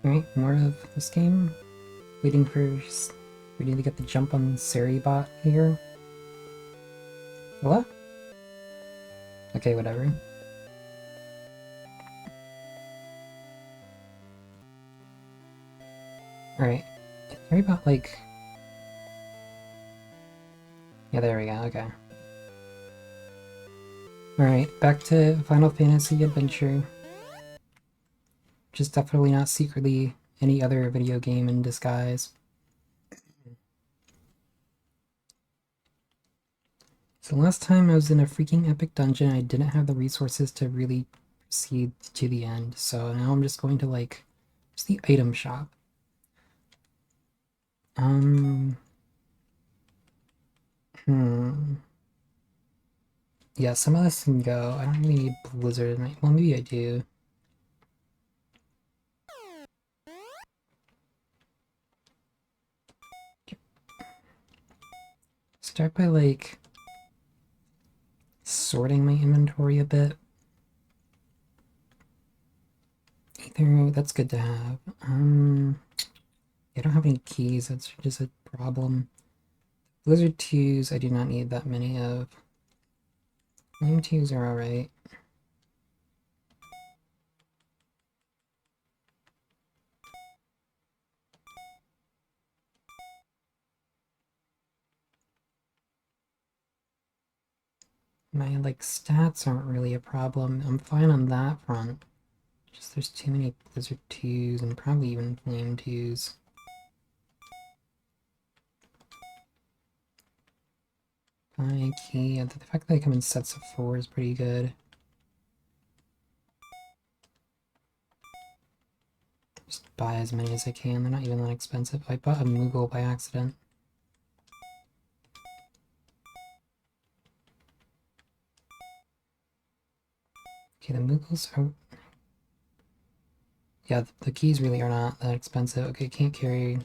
Alright, more of this game. Waiting to get the jump on Seribot here. What? Okay, whatever. Alright. Seribot, like... Yeah, there we go, okay. Alright, back to Final Fantasy Adventure. Which is definitely not secretly any other video game in disguise. So last time I was in a freaking epic dungeon, I didn't have the resources to really proceed to the end, so now I'm just going to, like, just the item shop. Hmm. Yeah, some of this can go. I don't really need Blizzard. Well, maybe I do. Start by, like, sorting my inventory a bit. Either, that's good to have. I don't have any keys, that's just a problem. Blizzard 2s, I do not need that many of. Flame 2s are alright. My, like, stats aren't really a problem. I'm fine on that front. Just there's too many Blizzard 2s and probably even Flame 2s. Fine, key. The fact that they come in sets of 4 is pretty good. Just buy as many as I can. They're not even that expensive. I bought a Moogle by accident. Okay, the Moogles are... Yeah, the keys really are not that expensive. Okay, can't carry...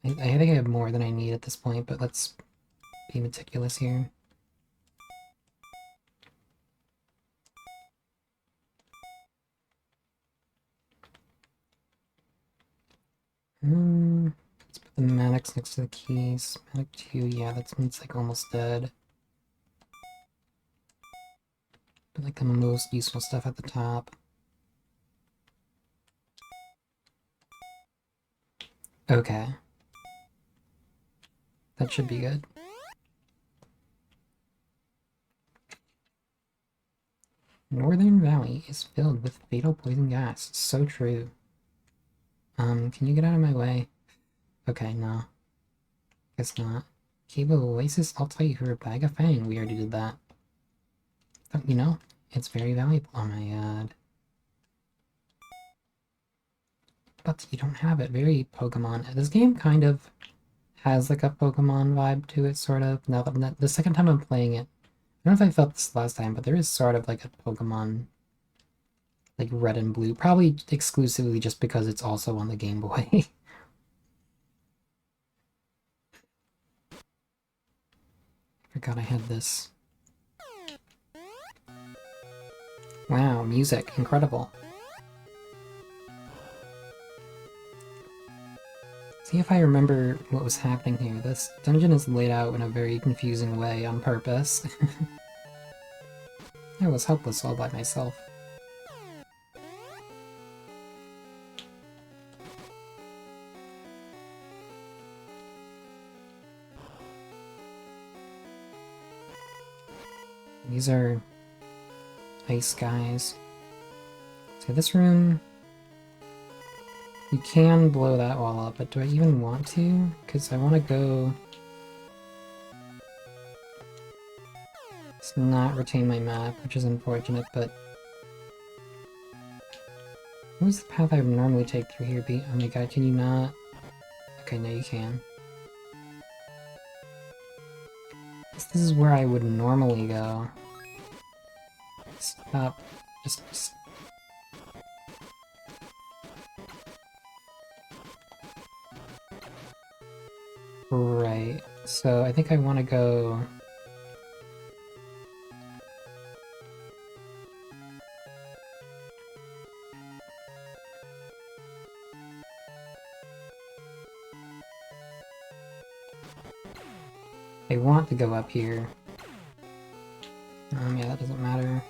I think I have more than I need at this point, but let's be meticulous here. Let's put the Maddox next to the keys. Maddox 2, yeah, that's when it's like almost dead. Put like the most useful stuff at the top. Okay. That should be good. Northern Valley is filled with fatal poison gas. So true. Can you get out of my way? Okay, no. Guess not. Cable Oasis, I'll tell you for a bag of fang. We already did that. Oh, you know, it's very valuable. Oh my god. But you don't have it. Very Pokemon. This game kind of has like a Pokemon vibe to it, sort of. Now that the second time I'm playing it, I don't know if I felt this last time, but there is sort of like a Pokemon, like red and blue. Probably exclusively just because it's also on the Game Boy. Forgot I had this. Wow, music. Incredible. See if I remember what was happening here. This dungeon is laid out in a very confusing way on purpose. I was helpless all by myself. These are ice guys. So this room, you can blow that wall up, but do I even want to? Because I want to go... Let's not retain my map, which is unfortunate, but... What was the path I would normally take through here be? Oh my god, can you not? Okay, no you can. This is where I would normally go. Stop. Just... Right. So I think I want to go... They want to go up here. Yeah, that doesn't matter.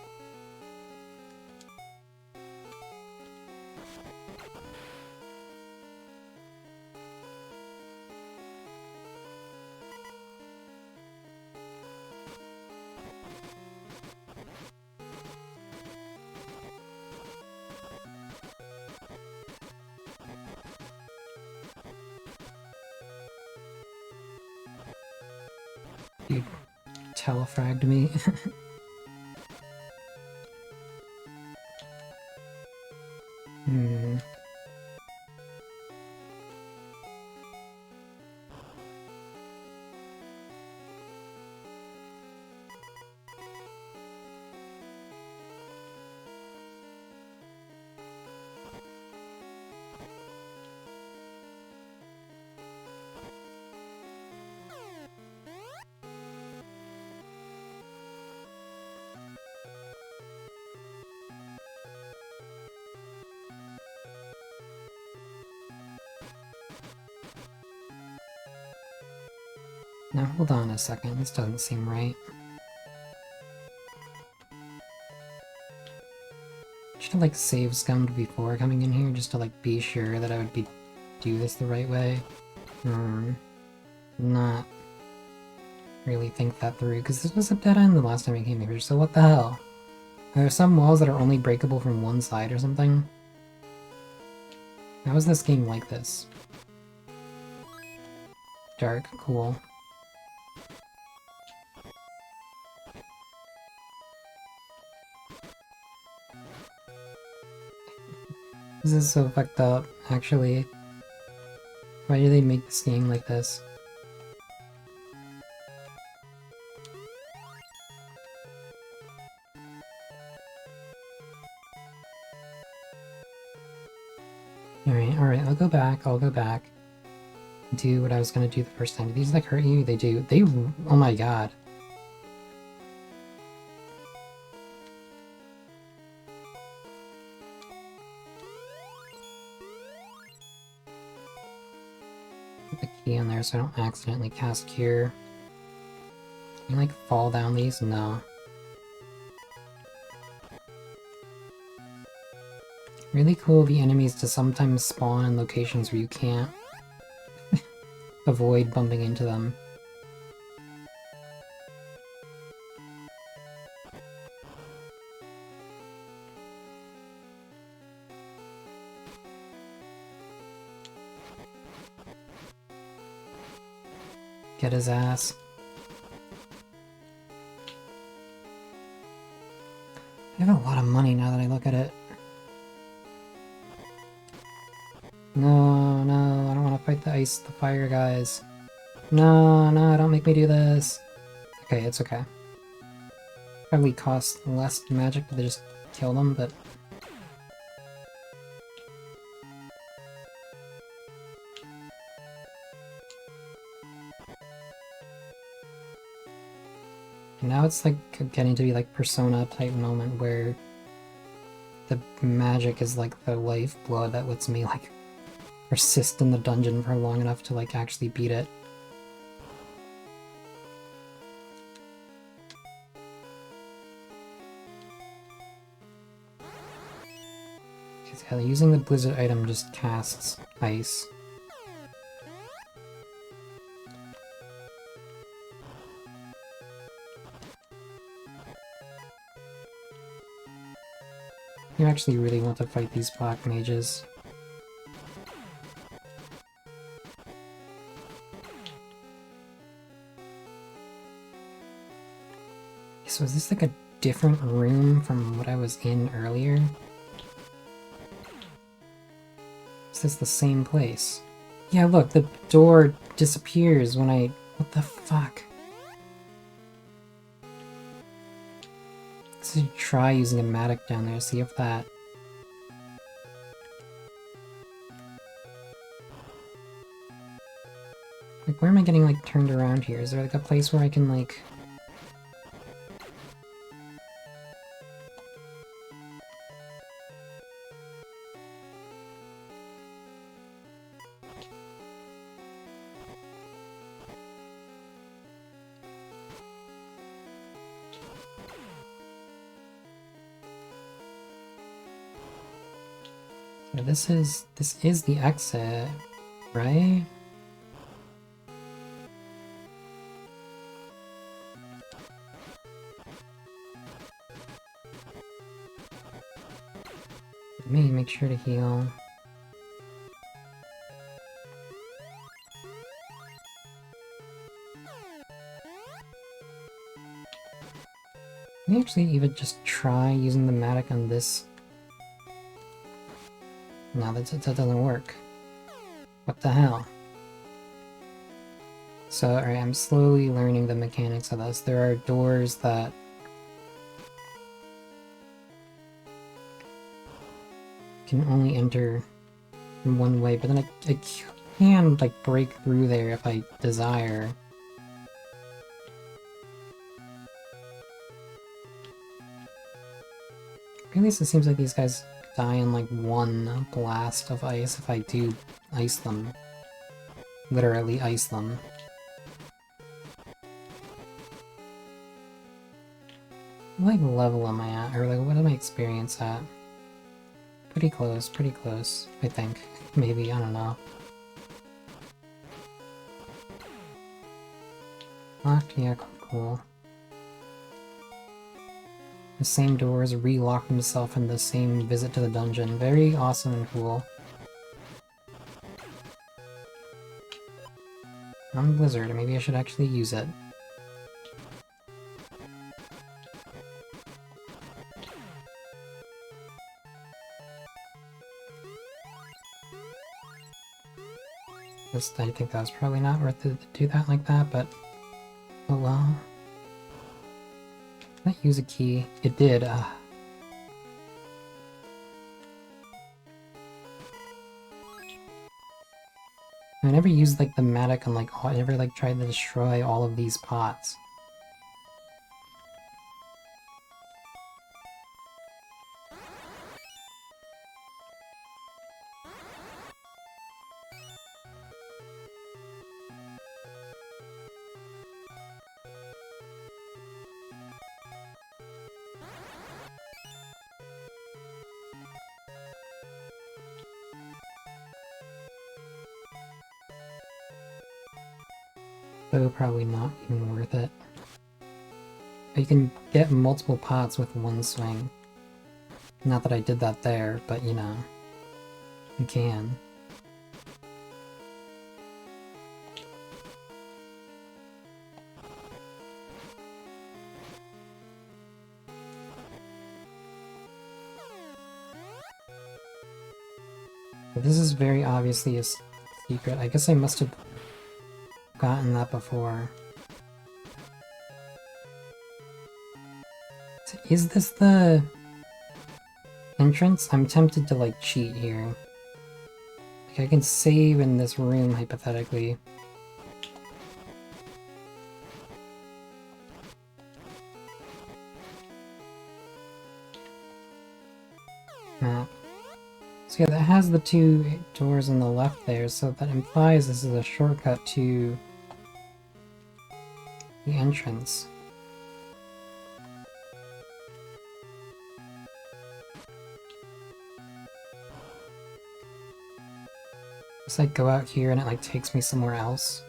You telefragged me. Hmm. Now hold on a second, this doesn't seem right. Should have like save scummed before coming in here just to like be sure that I would do this the right way. Not really think that through, because this was a dead end the last time I came here, so what the hell? Are there some walls that are only breakable from one side or something? How is this game like this? Dark, cool. This is so fucked up, actually. Why do they make this game like this? Alright, I'll go back. Do what I was gonna do the first time. Do these like hurt you? They do. Oh my god. Put the key in there so I don't accidentally cast Cure. Can you like fall down these? No. Really cool of the enemies to sometimes spawn in locations where you can't avoid bumping into them. Get his ass. I have a lot of money now that I look at it. No, I don't want to fight the fire guys. No, don't make me do this. Okay, it's okay. Probably costs less magic to just kill them, but... Now it's like getting to be like Persona type moment where the magic is like the lifeblood that lets me like persist in the dungeon for long enough to like actually beat it. Yeah, using the blizzard item just casts ice. You actually really want to fight these black mages. So is this like a different room from what I was in earlier? Is this the same place? Yeah, look, the door disappears when I... What the fuck? Let's try using a Matic down there, see if that... Like, where am I getting, like, turned around here? Is there, like, a place where I can, like... But this is the exit, right? Let me make sure to heal. Let me actually even just try using the Matic on this. No, that doesn't work. What the hell? So, alright, I'm slowly learning the mechanics of this. There are doors that can only enter in one way, but then I can, like, break through there if I desire. At least it seems like these guys die in, like, one blast of ice if I do ice them. Literally ice them. What, like, level am I at? Or, like, what am I experience at? Pretty close, I think. Maybe, I don't know. Locked? Yeah, cool. The same doors re-locked himself in the same visit to the dungeon. Very awesome and cool. I'm Blizzard, maybe I should actually use it. I think that was probably not worth it to do that like that, but oh well. Did I use a key? It did. I never used like the Matic on like I never like tried to destroy all of these pots. So probably not even worth it. But you can get multiple pots with one swing. Not that I did that there, but you know, you can. But this is very obviously a secret. I guess I must have gotten that before. Is this the entrance? I'm tempted to like cheat here. Like I can save in this room hypothetically. Map. So yeah, that has the two doors on the left there, so that implies this is a shortcut to the entrance. Just like go out here and it like takes me somewhere else.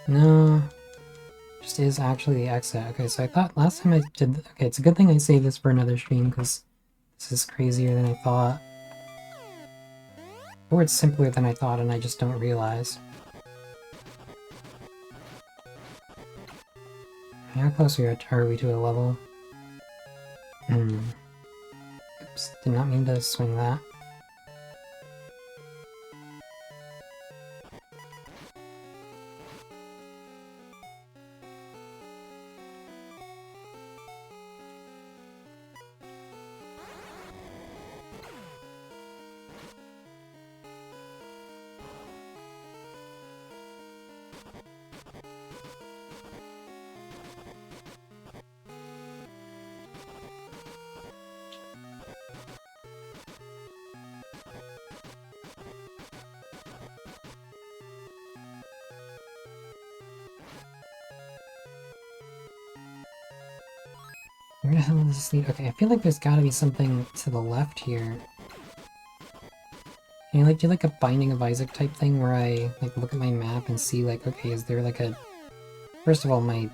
No. Just is actually the exit. Okay, so I thought last time I did... Okay, it's a good thing I saved this for another stream, because this is crazier than I thought. Or it's simpler than I thought and I just don't realize. How close are we to a level? Oops, did not mean to swing that. Where the hell does this lead? Okay, I feel like there's gotta be something to the left here. Can you like do like a Binding of Isaac type thing where I like look at my map and see like, okay, is there like a... First of all, my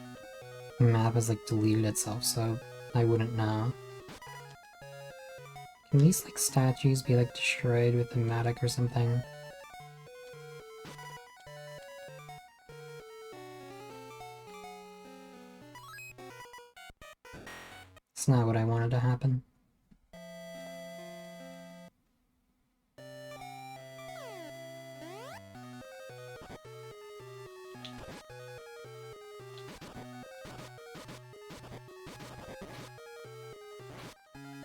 map has like deleted itself, so I wouldn't know. Can these like statues be like destroyed with the Matic or something? It's not what I wanted to happen.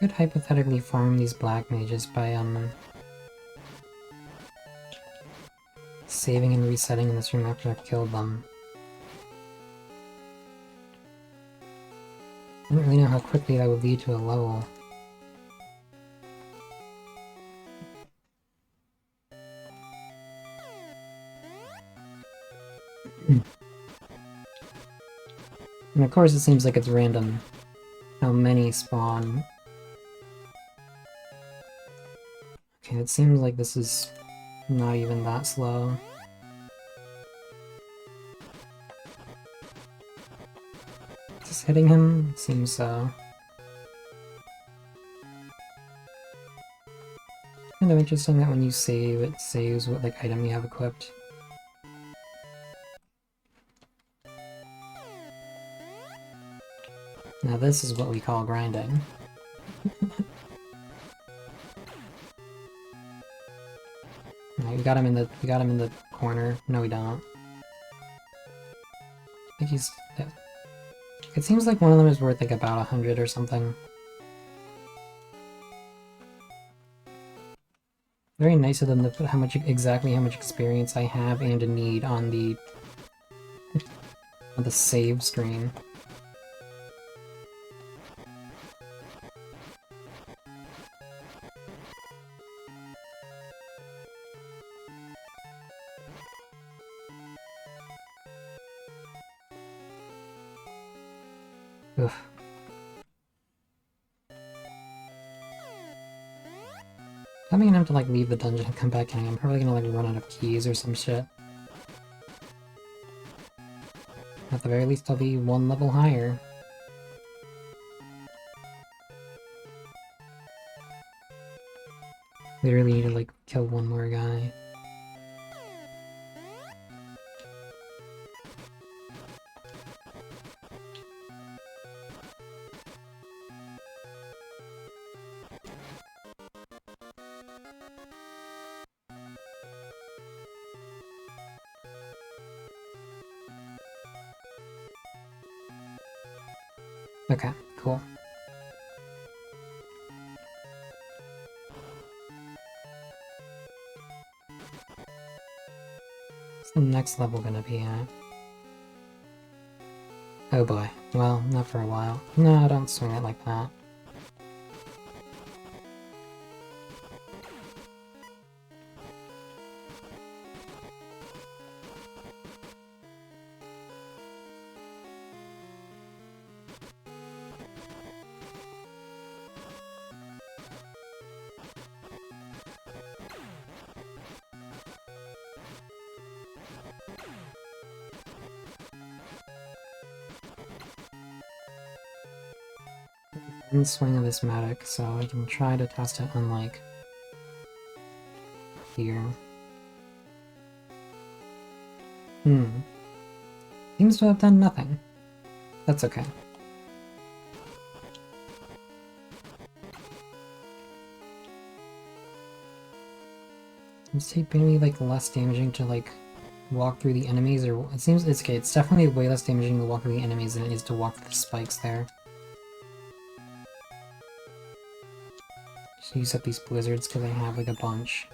Could hypothetically farm these black mages by saving and resetting in this room after I've killed them. I don't really know how quickly that would lead to a level. And of course it seems like it's random how many spawn. Okay, it seems like this is not even that slow. Is this hitting him? It seems so. Kind of interesting that when you save, it saves what like item you have equipped. Now this is what we call grinding. Right, we got him in the corner. No, we don't. I think he's... It seems like one of them is worth like about 100 or something. Very nice of them to put exactly how much experience I have and a need on the save screen. Ugh. I'm gonna have to like leave the dungeon and come back in. I'm probably gonna like run out of keys or some shit. At the very least, I'll be one level higher. Literally need to like kill one more guy. Okay, cool. What's the next level gonna be at? Oh boy. Well, not for a while. No, don't swing it like that. One swing of this Matic, so I can try to test it on like here. Seems to have done nothing. That's okay. It's maybe like less damaging to like walk through the enemies, or it seems it's okay. It's definitely way less damaging to walk through the enemies than it is to walk through the spikes there. Just use up these blizzards because I have like a bunch.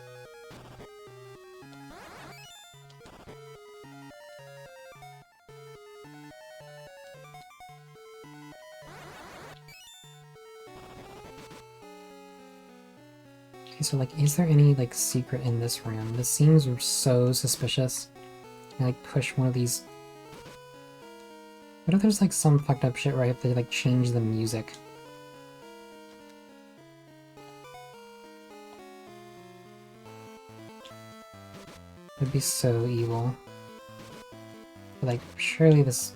Okay, so like, is there any like secret in this room? This seems so suspicious. I like push one of these. What if there's like some fucked up shit where I have to like change the music It'd be so evil. But, like, surely this...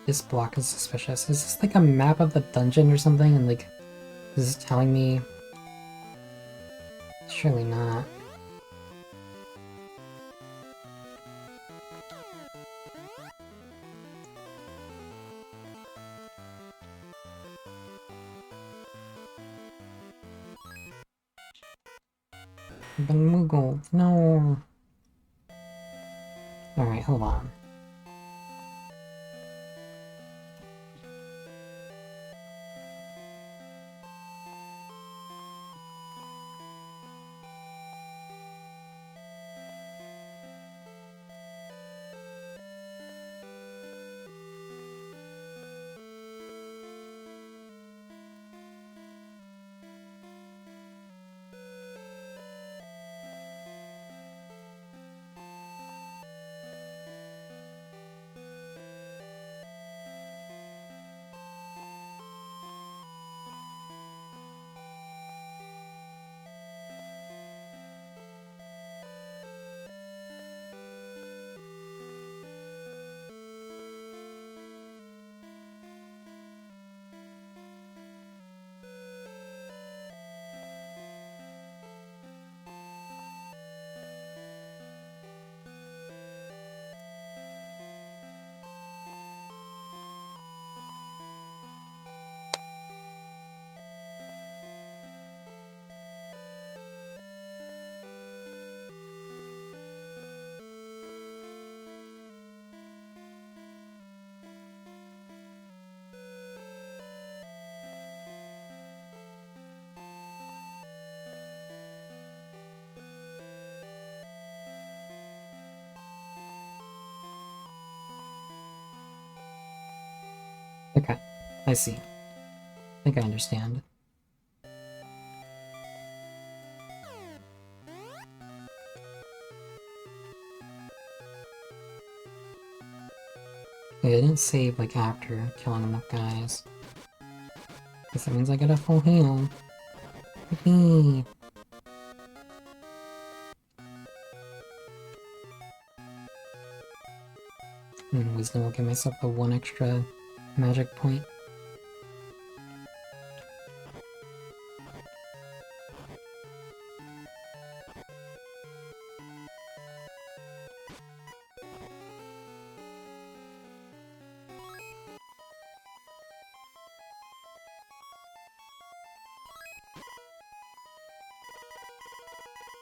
This block is suspicious. Is this like a map of the dungeon or something? And like, is this telling me? Surely not. But Moogle, no. Alright, hold on. Okay, I see. I think I understand. Wait, I didn't save like after killing enough guys. Guess that means I get a full heal. Yippee! Wisdom will give myself the one extra magic point.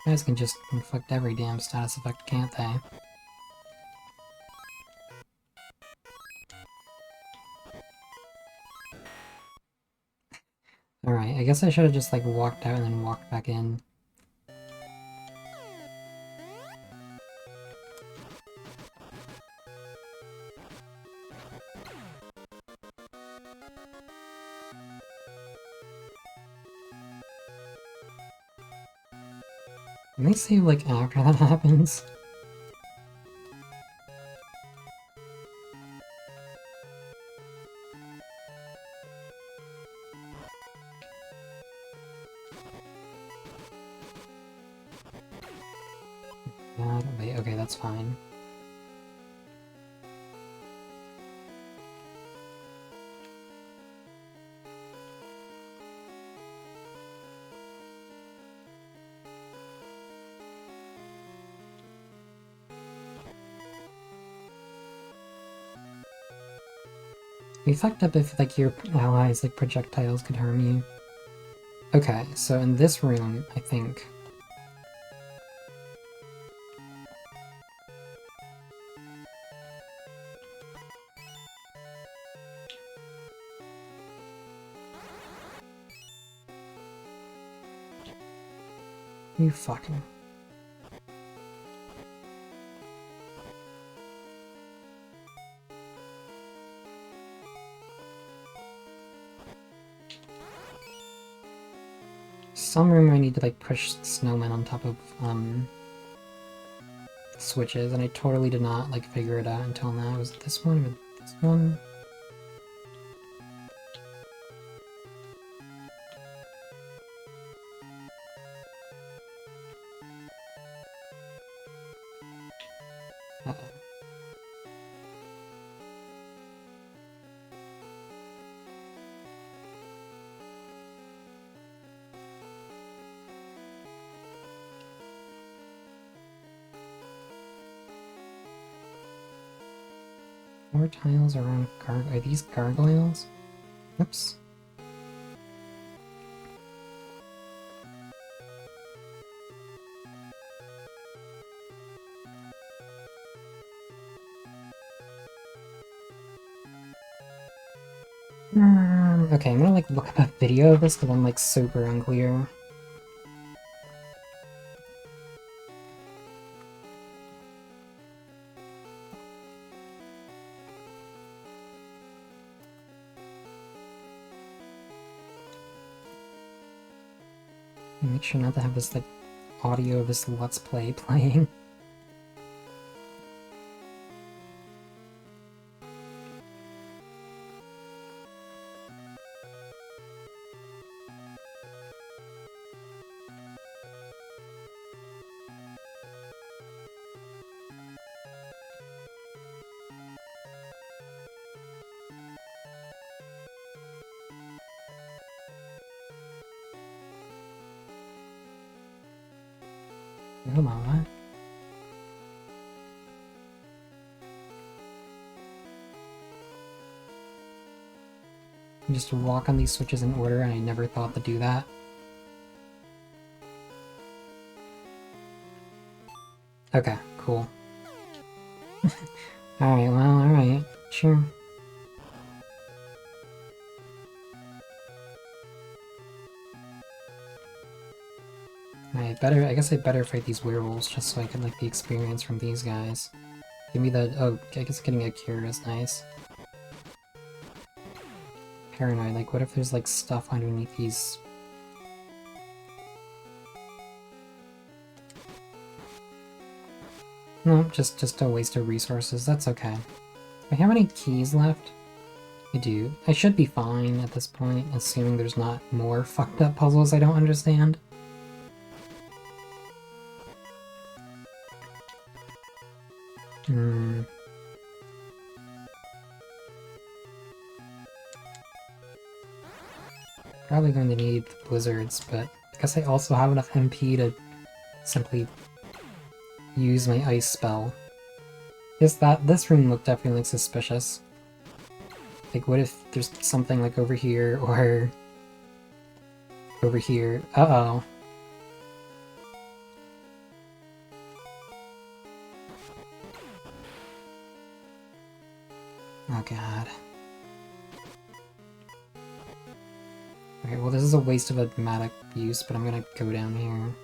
Guys can just inflict every damn status effect, can't they? Alright, I guess I should have just like walked out and then walked back in. Can they save like after that happens? God, wait, okay, that's fine. It'd be fucked up if like your allies like projectiles could harm you. Okay, so in this room, I think... You fucking... some room where I need to like push snowmen on top of switches, and I totally did not like figure it out until now. Was it this one or this one? Uh-oh. More tiles around are these gargoyles? Oops. Okay, I'm gonna like look up a video of this because I'm like super unclear. Make sure not to have this like audio of this Let's Play playing. Come on, what? Just walk on these switches in order, and I never thought to do that. Okay, cool. Alright, well, alright. Sure. I guess I better fight these werewolves just so I can like the experience from these guys. Give me the, oh, I guess getting a cure is nice. Paranoid, like what if there's like stuff underneath these? No, just a waste of resources, that's okay. Do I have any keys left? I do. I should be fine at this point, assuming there's not more fucked up puzzles I don't understand. Probably going to need the blizzards, but I guess I also have enough MP to simply use my ice spell. This room looked definitely suspicious. Like, what if there's something like over here or over here? Uh-oh. Oh god. Okay, well this is a waste of a dramatic use, but I'm gonna go down here.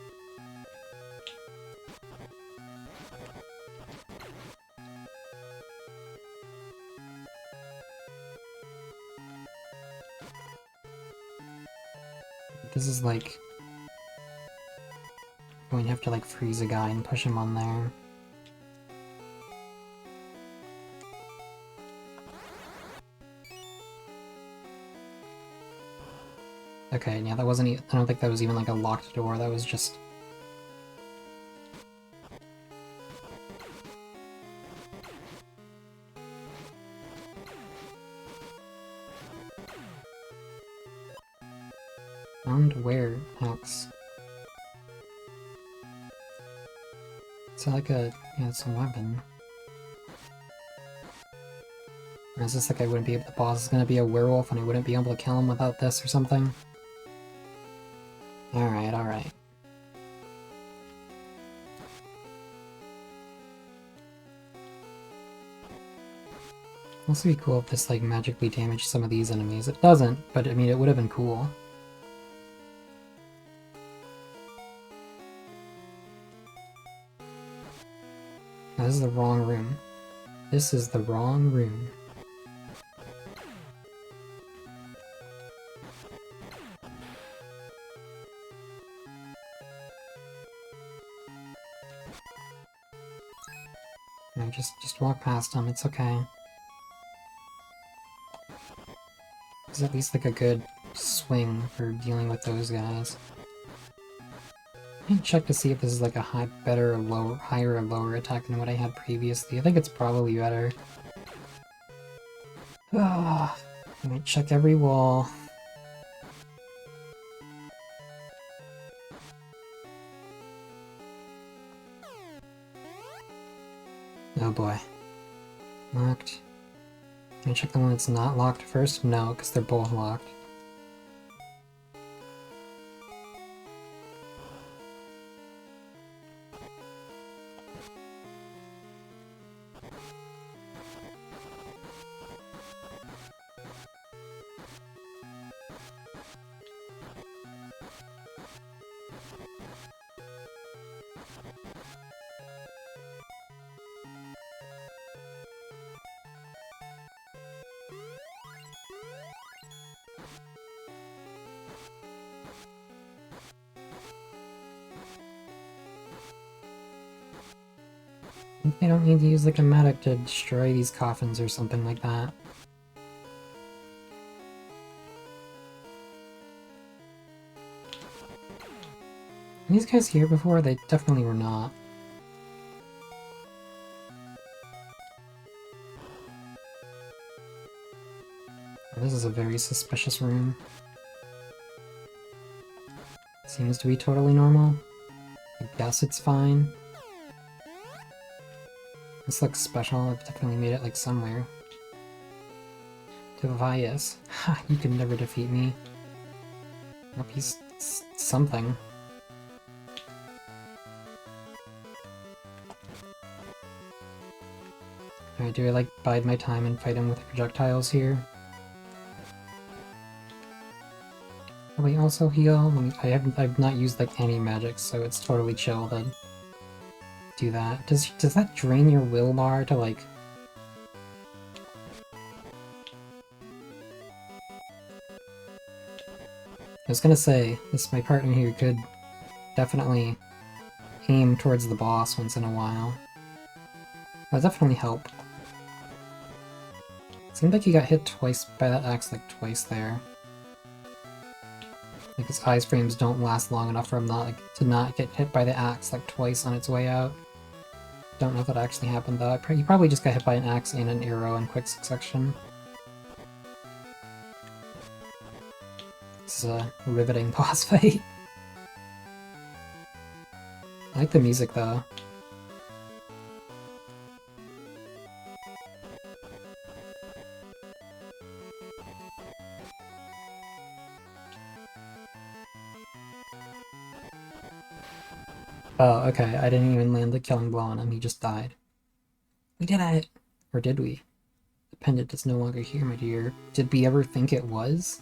This is like... I'm going to have to like freeze a guy and push him on there. Okay, yeah, that wasn't I don't think that was even like a locked door, that was just... Found where, Hex? Is that like a... yeah, it's a weapon. Or is this like I wouldn't be able... the boss is gonna be a werewolf and I wouldn't be able to kill him without this or something? Alright, alright. Also be cool if this like magically damaged some of these enemies. It doesn't, but I mean it would have been cool. No, this is the wrong room. This is the wrong room. walk past them, it's okay. It's at least like a good swing for dealing with those guys. I need to check to see if this is like a better or lower, higher or lower attack than what I had previously. I think it's probably better. Ah, I might check every wall. Oh boy. Locked. Can I check the one that's not locked first? No, because they're both locked. They don't need to use like a medic to destroy these coffins or something like that. Were these guys here before? They definitely were not. This is a very suspicious room. Seems to be totally normal. I guess it's fine. This looks special. I've definitely made it like somewhere. Device. Ha! You can never defeat me. Hope he's something. Alright, do I like bide my time and fight him with projectiles here? Will he also heal? I've not used like any magic, so it's totally chill to do that. Does that drain your will bar to like... I was gonna say, my partner here could definitely aim towards the boss once in a while. That'll definitely help. Seemed like he got hit twice by that axe, like twice there. Like his eyes frames don't last long enough for him to not get hit by the axe like twice on its way out. Don't know if that actually happened though. He probably just got hit by an axe and an arrow in quick succession. This is a riveting boss fight. I like the music though. Oh, okay, I didn't even land the killing blow on him, he just died. We did it! Or did we? The pendant is no longer here, my dear. Did we ever think it was?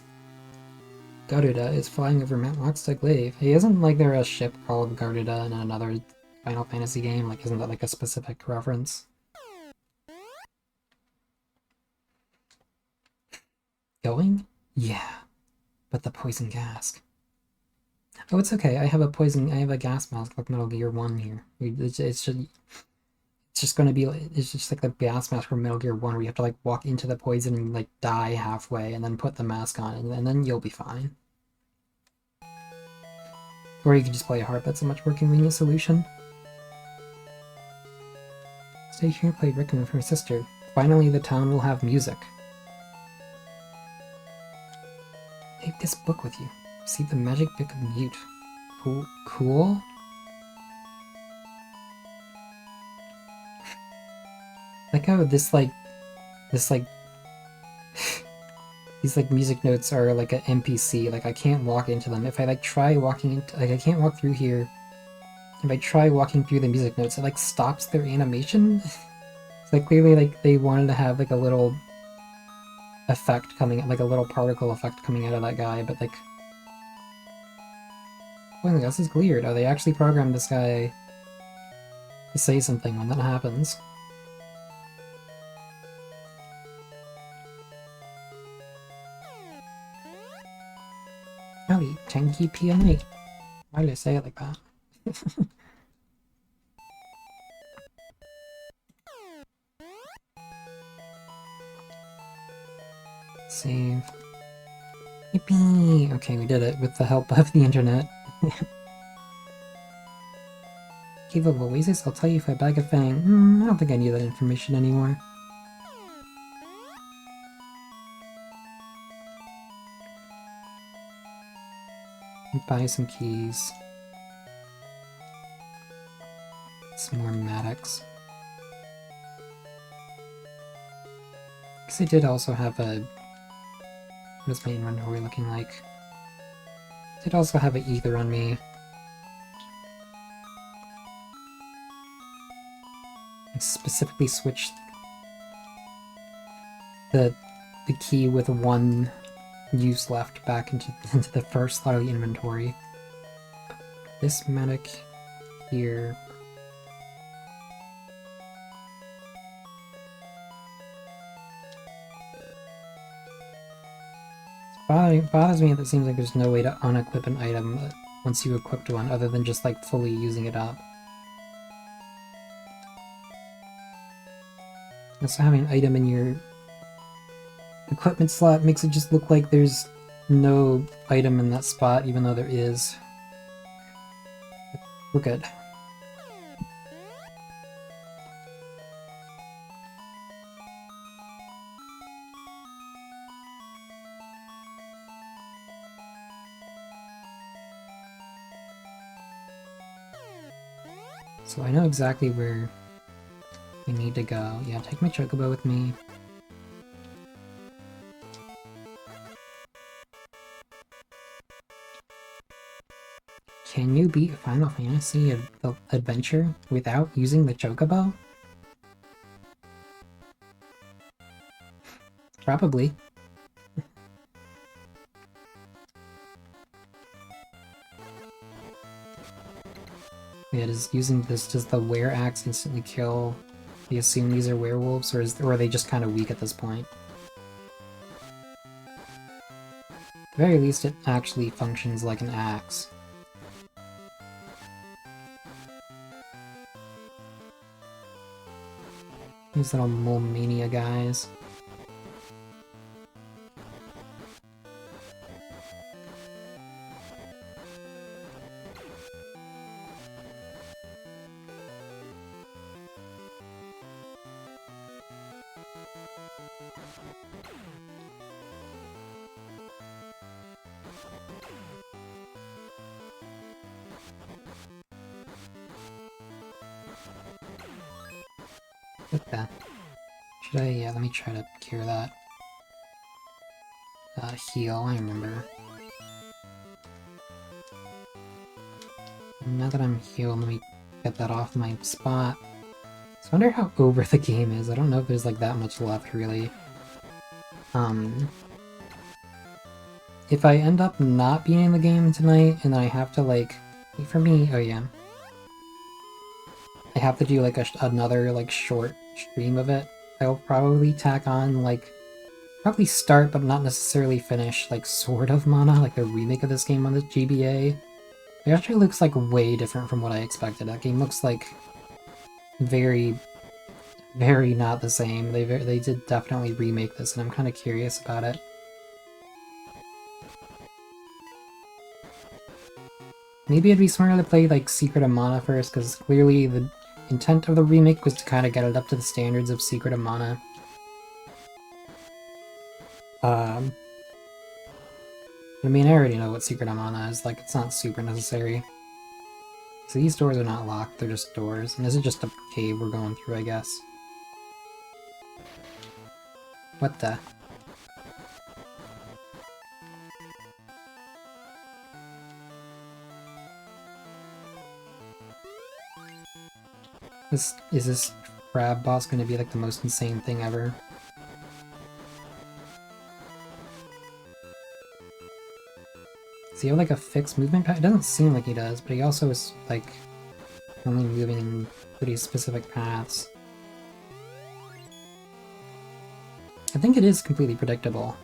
Garuda is flying over Mount Moxta Glaive. Hey, isn't like there a ship called Garuda in another Final Fantasy game? Like, isn't that like a specific reference? Going? Yeah. But the poison gas. Oh, it's okay. I have a gas mask like Metal Gear 1 here. It's just gonna be, it's just like the gas mask from Metal Gear 1 where you have to like walk into the poison and like die halfway and then put the mask on and then you'll be fine. Or you can just play a harp. That's a much more convenient solution. Stay here and play Requiem with her sister. Finally, the town will have music. Take this book with you. See the magic book of mute. Cool? Like how this these like music notes are like an NPC. Like I can't walk into them. If I like try walking into, like I can't walk through here. If I try walking through the music notes, it like stops their animation. It's like clearly like they wanted to have like a little effect coming, like a little particle effect coming out of that guy, but like, oh, this is cleared. Oh, they actually programmed this guy to say something when that happens. Howdy, 10 PMA. Why did I say it like that? Save. Yippee! Okay, we did it with the help of the internet. Cave of Oasis, I'll tell you if I bag a fang. I don't think I need that information anymore. Buy some keys. Some more Maddox. Because I did also have a... What is my inventory looking like? I did also have an ether on me. I specifically switched the key with one use left back into the first slot of the inventory. This medic here. It bothers me that it seems like there's no way to unequip an item once you equipped one, other than just like fully using it up. Also, having an item in your equipment slot makes it just look like there's no item in that spot, even though there is. We're good. So I know exactly where we need to go. Yeah, take my chocobo with me. Can you beat Final Fantasy Adventure without using the chocobo? Probably. Yeah, does the were axe instantly kill? Do you assume these are werewolves, or are they just kind of weak at this point? At the very least, it actually functions like an axe. These little Mole-mania guys. What the? Should I? Yeah, let me try to cure that. Heal, I remember. Now that I'm healed, let me get that off my spot. So I wonder how over the game is. I don't know if there's like that much left, really. If I end up not beating the game tonight, and I have to like... Wait for me, oh yeah. I have to do like another like short stream of it. I'll probably tack on like... Probably start, but not necessarily finish, like Sword of Mana, like the remake of this game on the GBA. It actually looks like way different from what I expected. That game looks like very, very not the same. They did definitely remake this, and I'm kind of curious about it. Maybe it'd be smarter to play like Secret of Mana first, because clearly the intent of the remake was to kind of get it up to the standards of Secret of Mana. I mean, I already know what Secret of Mana is, like, it's not super necessary. So these doors are not locked, they're just doors. And this is just a cave we're going through, I guess. What the? Is this crab boss gonna be like the most insane thing ever? Does he have like a fixed movement pattern? It doesn't seem like he does, but he also is like only moving in pretty specific paths. I think it is completely predictable.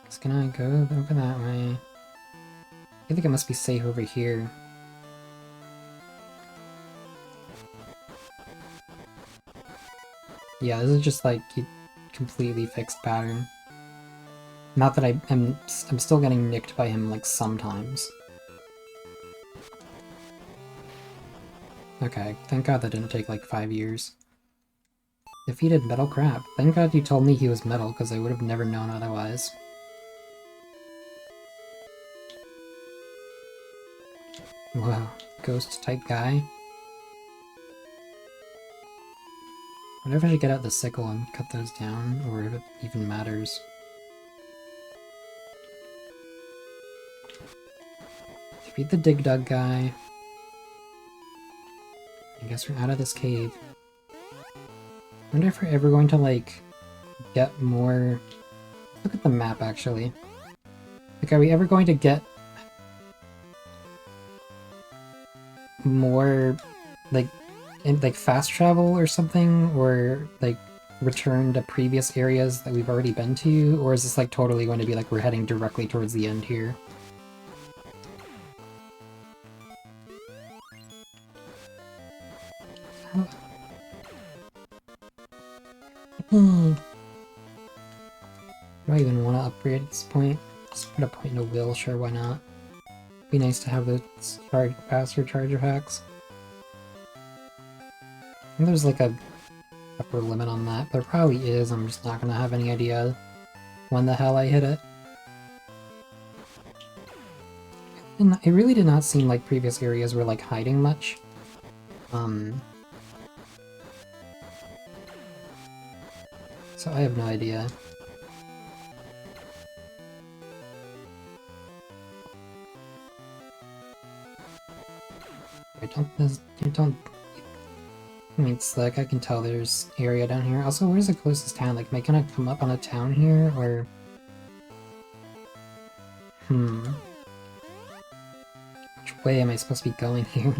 It's gonna go over that way. I think it must be safe over here. Yeah, this is just like a completely fixed pattern. Not that I'm still getting nicked by him like sometimes. Okay, thank god that didn't take like 5 years. Defeated Metal Crab. Thank god you told me he was metal, because I would have never known otherwise. Whoa, ghost type guy. I wonder if I should get out the sickle and cut those down, or if it even matters. Defeat the Dig Dug guy. I guess we're out of this cave. I wonder if we're ever going to, like, get more... Look at the map, actually. Like, are we ever going to get more, like, fast travel or something? Or, like, return to previous areas that we've already been to? Or is this, like, totally going to be, like, we're heading directly towards the end here? Do I even want to upgrade at this point? Just put a point in a will, sure, why not? Be nice to have the faster charge effects. I think there's like a upper limit on that. There probably is, I'm just not gonna have any idea when the hell I hit it. And it really did not seem like previous areas were like hiding much. So I have no idea. I mean, it's like, I can tell there's area down here. Also, where's the closest town? Like, am I gonna come up on a town here, or... Which way am I supposed to be going here?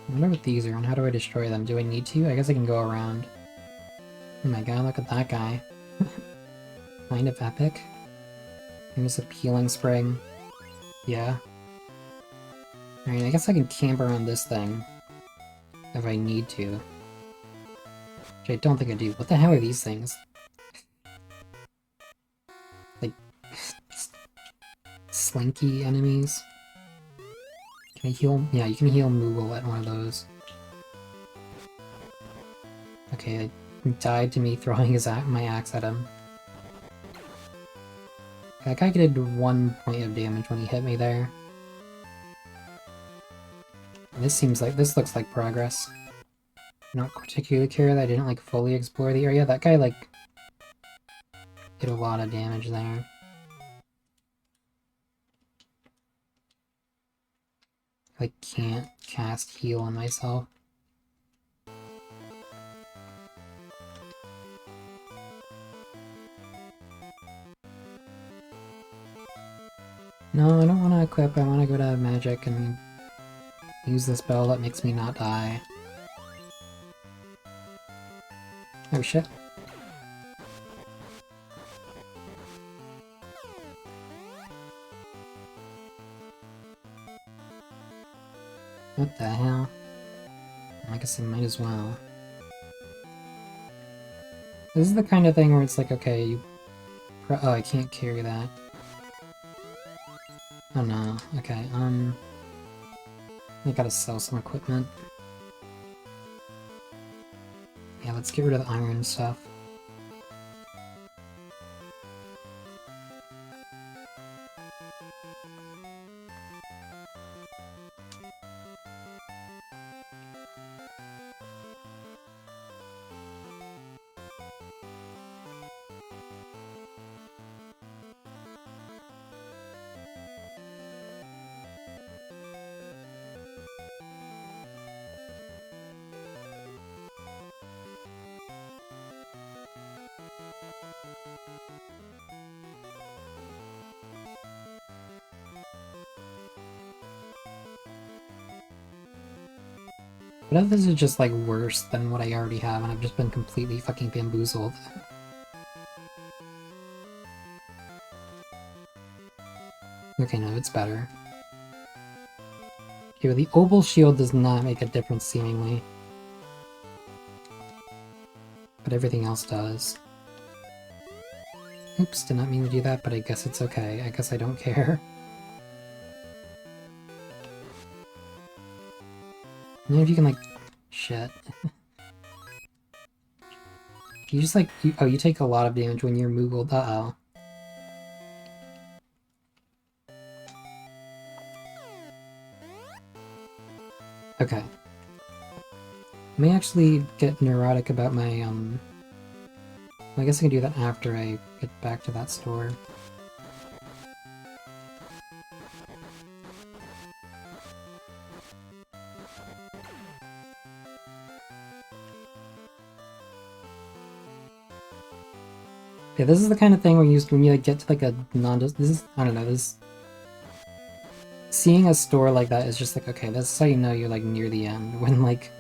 I wonder what these are, and how do I destroy them? Do I need to? I guess I can go around. Oh my god, look at that guy. Kind of epic. Here's a peeling spring. Yeah. Alright, I guess I can camp around this thing. If I need to. Which I don't think I do. What the hell are these things? Like... slinky enemies? Can I heal? Yeah, you can heal Moogle at one of those. Okay, I died to me throwing my axe at him. That guy did 1 point of damage when he hit me there. And this looks like progress. I don't particularly care that I didn't like fully explore the area. That guy like did a lot of damage there. I can't cast heal on myself. No, I don't want to equip. I want to go to magic and use the spell that makes me not die. Oh shit. What the hell? I guess I might as well. This is the kind of thing where it's like, okay, oh, I can't carry that. Oh no, okay, I gotta sell some equipment. Yeah, let's get rid of the iron stuff. What if this is just like worse than what I already have and I've just been completely fucking bamboozled? Okay, no, it's better. Okay, well, the oval shield does not make a difference, seemingly. But everything else does. Oops, did not mean to do that, but I guess it's okay. I guess I don't care. And then if you can, like... Shit. You just, like... oh, you take a lot of damage when you're Moogled. Uh-oh. Okay. I may actually get neurotic about my, well, I guess I can do that after I get back to that store. Yeah, this is the kind of thing where when you like, get to like a this is, I don't know, this... Seeing a store like that is just like, okay, that's how you know you're like near the end, when like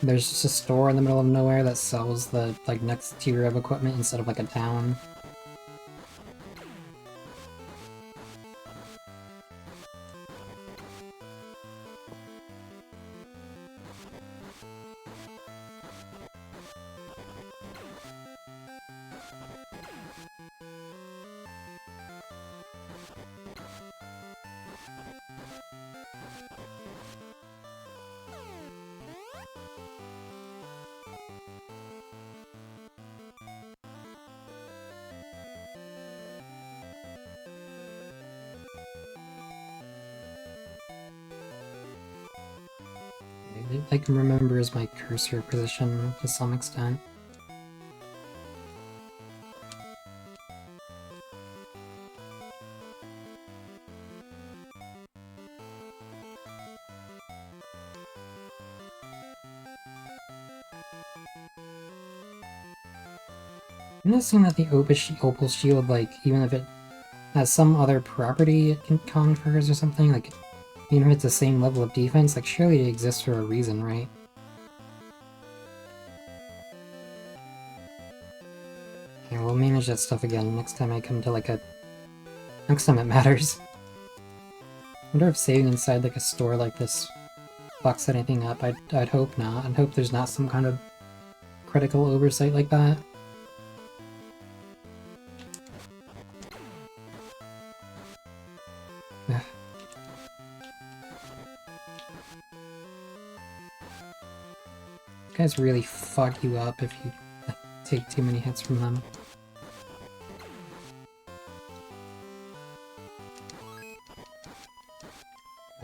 there's just a store in the middle of nowhere that sells the like next tier of equipment instead of like a town. I can remember as my cursor position to some extent. I'm noticing that the Opal Shield, like, even if it has some other property it confers or something, like, even if it's the same level of defense, like, surely it exists for a reason, right? Okay, we'll manage that stuff again next time I come to, like, a... Next time it matters. I wonder if saving inside, like, a store like this fucks anything up. I'd hope not. I'd hope there's not some kind of critical oversight like that. Guys really fuck you up if you like, take too many hits from them.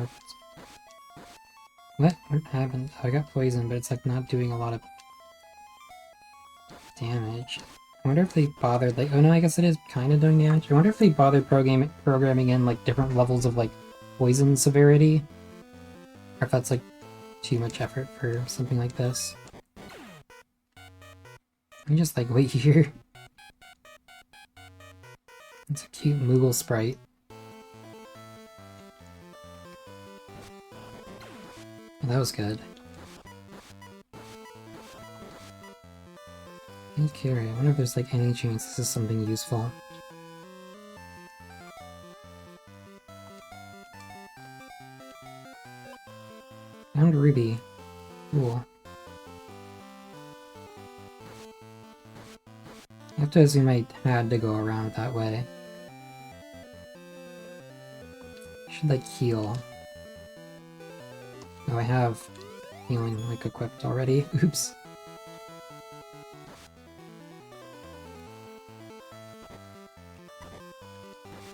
Oops. What? What happened? Oh, I got poisoned, but it's like not doing a lot of damage. I wonder if they bothered, like, oh no, I guess it is kind of doing damage. I wonder if they bothered programming in like different levels of like poison severity, or if that's like too much effort for something like this. I'm just like, wait here. It's a cute Moogle sprite. Oh, that was good. Carry. I wonder if there's like any chance this is something useful. Found Ruby. Cool. I have to assume I had to go around that way. I should like heal. Oh, I have healing like equipped already. Oops.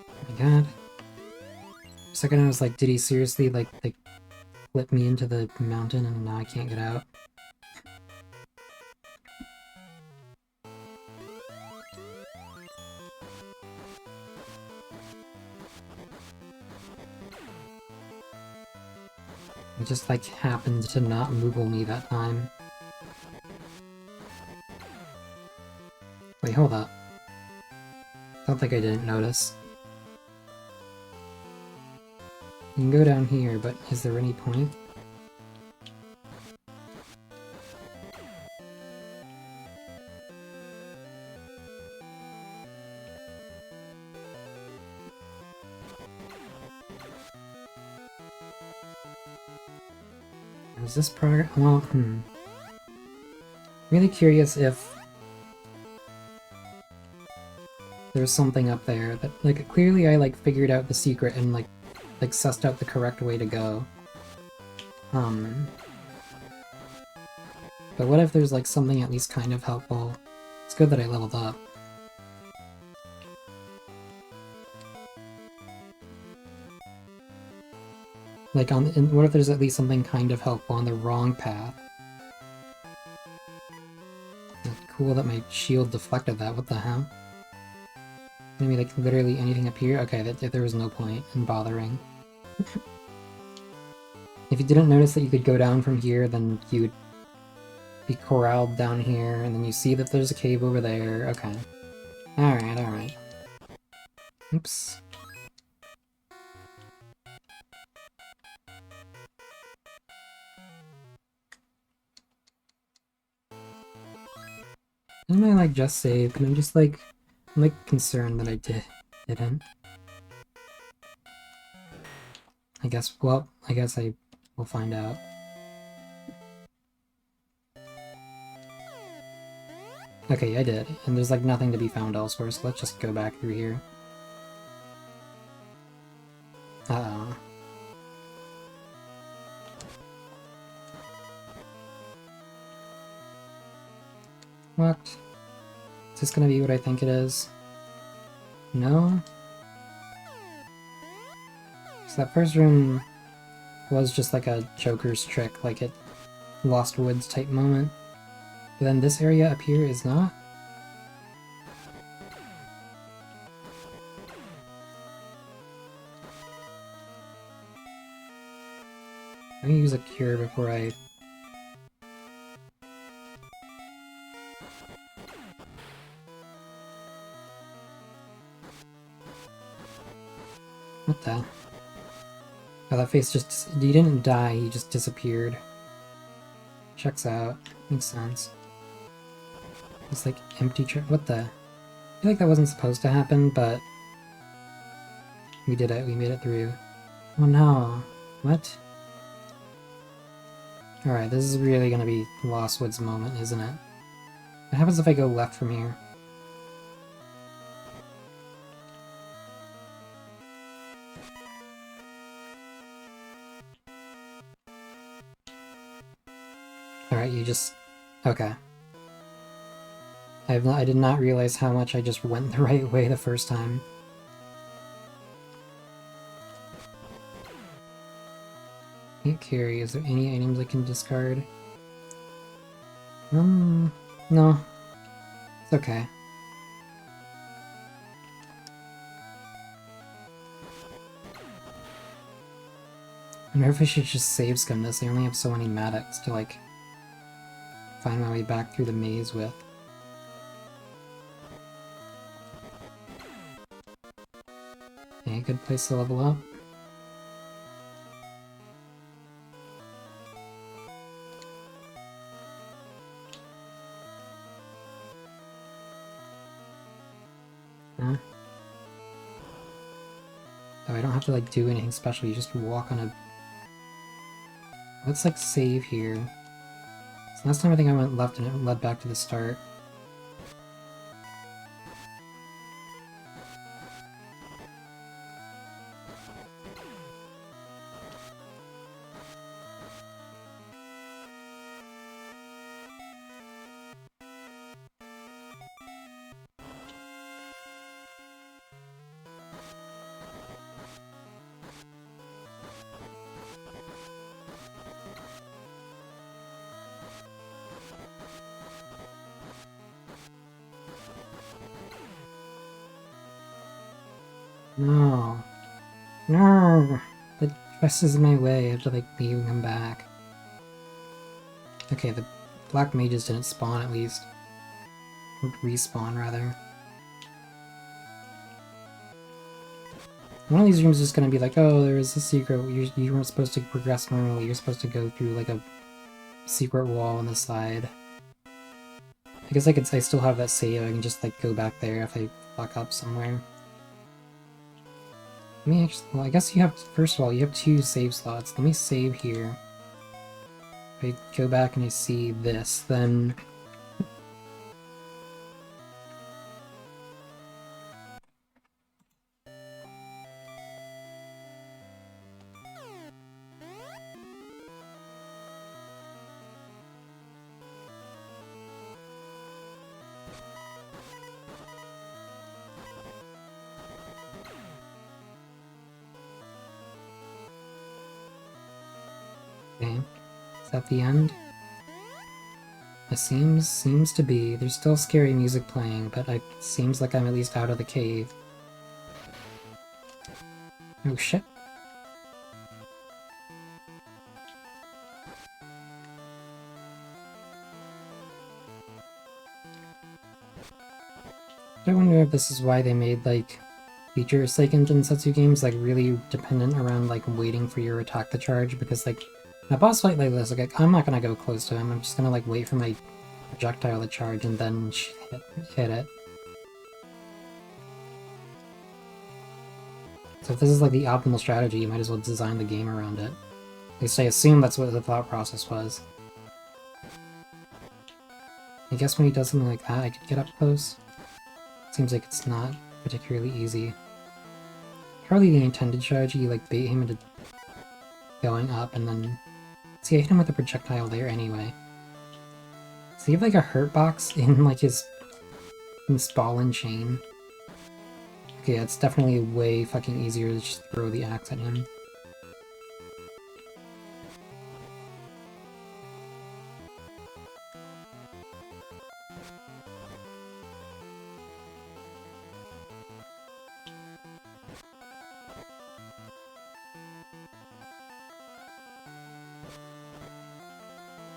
Oh my god. For a second I was like, did he seriously like flip me into the mountain and now I can't get out? It just like happened to not Moogle me that time. Wait, hold up. Don't think I didn't notice. You can go down here, but is there any point? Is this progress? Well, really curious if there's something up there that, like, clearly I, like, figured out the secret and, like, sussed out the correct way to go. But what if there's, like, something at least kind of helpful? It's good that I leveled up. Like, what if there's at least something kind of helpful on the wrong path? Cool that my shield deflected that, what the hell? Maybe, like, literally anything up here? Okay, there was no point in bothering. If you didn't notice that you could go down from here, then you would be corralled down here, and then you see that there's a cave over there. Okay. Alright, alright. Oops. Didn't I, like, just save? And I'm, like, concerned that I didn't. I guess I will find out. Okay, I did, and there's, like, nothing to be found elsewhere, so let's just go back through here. Uh-oh. What? Is this gonna be what I think it is? No? So that first room was just like a Joker's trick, like it Lost Woods type moment. But then this area up here is not? I'm gonna use a cure before I... What the? Oh, that face just... He didn't die, he just disappeared. Checks out. Makes sense. It's like empty what the? I feel like that wasn't supposed to happen, but... We did it, we made it through. Oh no. What? Alright, this is really gonna be Lost Woods moment, isn't it? What happens if I go left from here? Alright, you just... Okay. I did not realize how much I just went the right way the first time. Can't carry. Is there any items I can discard? No. It's okay. I wonder if I should just save scum this. I only have so many Maddox to, like, find my way back through the maze with. Okay, good place to level up. Huh? Oh, I don't have to, like, do anything special. You just walk on a... Let's, like, save here. So last time I think I went left and it led back to the start. No. No! The quest is in my way. I have to, like, leave and come back. Okay, the black mages didn't spawn at least. Or respawn, rather. One of these rooms is just gonna be like, oh, there is a secret. You weren't supposed to progress normally. You're supposed to go through, like, a secret wall on the side. I guess I still have that save. I can just, like, go back there if I fuck up somewhere. Let me actually, well, I guess you have, first of all, you have 2 save slots. Let me save here. If I go back and I see this, then... Okay, is that the end? It seems to be. There's still scary music playing, but it seems like I'm at least out of the cave. Oh shit. I wonder if this is why they made, like, future seiken densetsu games, like, really dependent around, like, waiting for your attack to charge, because, like, in a boss fight like this, like, I'm not gonna go close to him, I'm just gonna, like, wait for my projectile to charge and then hit it. So if this is, like, the optimal strategy, you might as well design the game around it. At least I assume that's what the thought process was. I guess when he does something like that, I could get up close. Seems like it's not particularly easy. Probably the intended strategy, you like bait him into going up and then... See, I hit him with a projectile there anyway. Does he have like a hurt box in like his ball and chain? Okay, yeah, it's definitely way fucking easier to just throw the axe at him.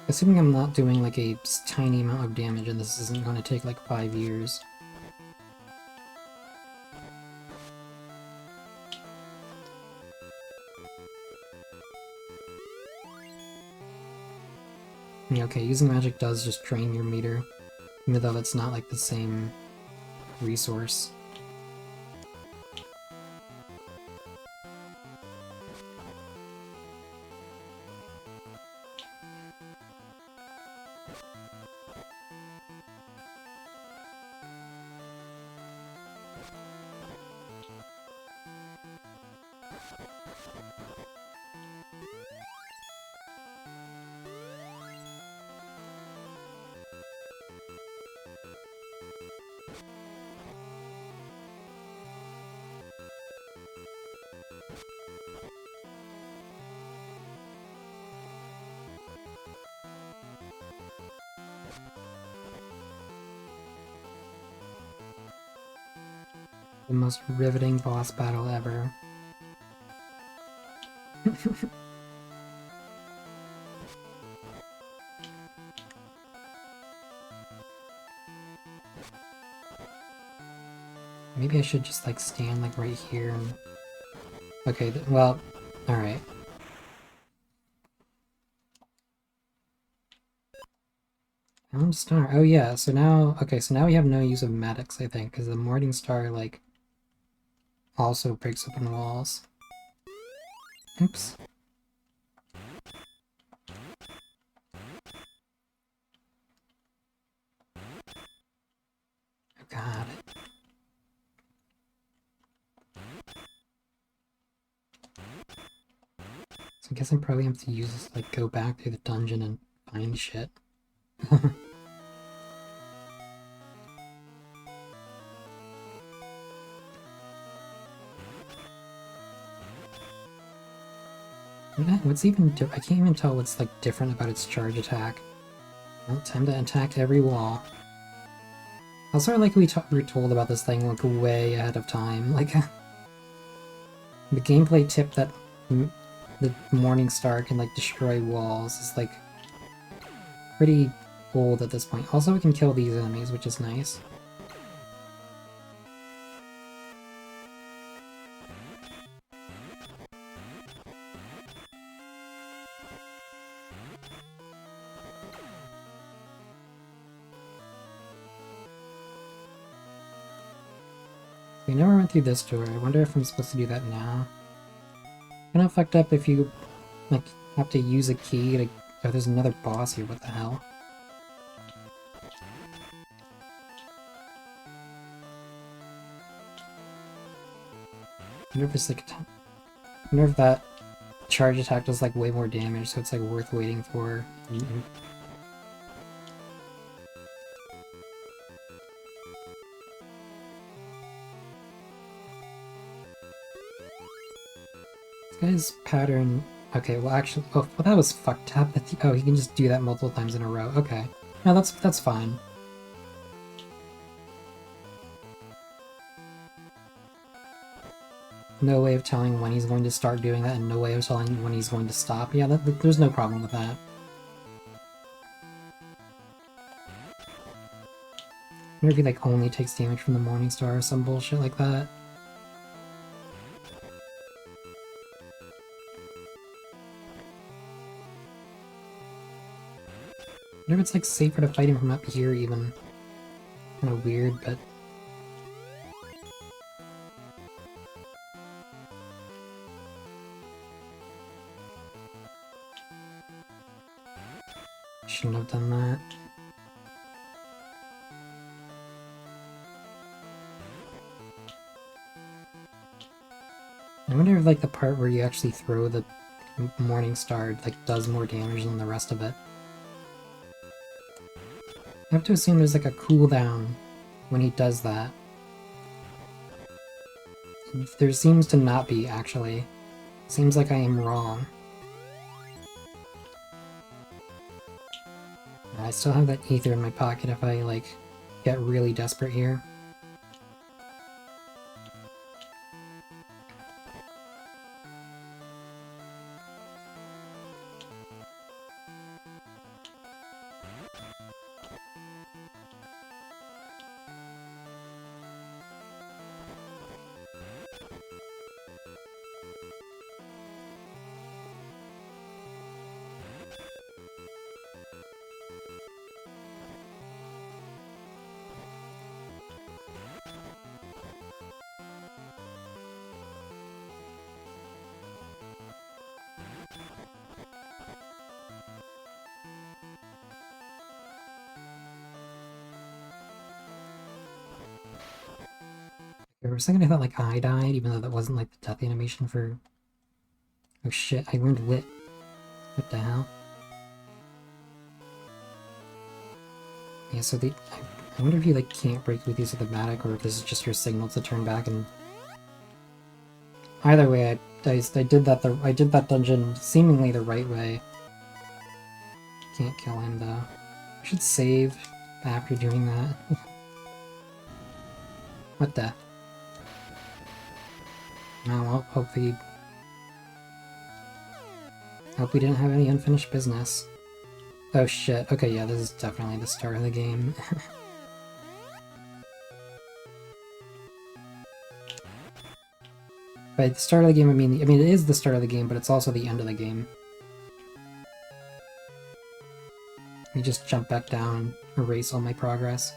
Assuming I'm not doing like a tiny amount of damage and this isn't going to take like 5 years. Yeah, okay, using magic does just drain your meter, even though it's not like the same resource. The most riveting boss battle ever. Maybe I should just like stand like right here and... Okay, well, alright. Found star. Oh yeah, so now... Okay, so now we have no use of medics, I think, because the Morning Star, like, also breaks open walls. Oops. Oh god. So I guess I probably have to use this, like, go back through the dungeon and find shit. What's even I can't even tell what's like different about its charge attack. Well, time to attack every wall. Also, like we were told about this thing like way ahead of time. Like the gameplay tip that the Morning Star can like destroy walls is like pretty old at this point. Also, we can kill these enemies, which is nice. We never went through this door. I wonder if I'm supposed to do that now. Kind of fucked up if you like have to use a key to Oh, there's another boss here, what the hell? I wonder if it's like... I wonder if that charge attack does like way more damage, so it's like worth waiting for. This guy's pattern... Okay, well actually... Oh, well, that was fucked up. Oh, he can just do that multiple times in a row. Okay. No, that's fine. No way of telling when he's going to start doing that, and no way of telling when he's going to stop. Yeah, there's no problem with that. I wonder if he like only takes damage from the Morning Star or some bullshit like that. I wonder if it's like safer to fight him from up here even. Kinda weird, but... Shouldn't have done that. I wonder if like the part where you actually throw the Morning Star like does more damage than the rest of it. I have to assume there's like a cooldown when he does that. There seems to not be, actually. Seems like I am wrong. I still have that ether in my pocket if I, like, get really desperate here. For a second I thought like I died, even though that wasn't like the death animation for... Oh shit, I learned Lit. What the hell? Yeah, so I wonder if you like can't break with these with the Matic, or if this is just your signal to turn back and... Either way, I did that dungeon seemingly the right way. Can't kill him though. I should save after doing that. What the? Oh, well, hope we didn't have any unfinished business. Oh shit, okay, yeah, this is definitely the start of the game. By the start of the game, I mean, it is the start of the game, but it's also the end of the game. Let me just jump back down, erase all my progress.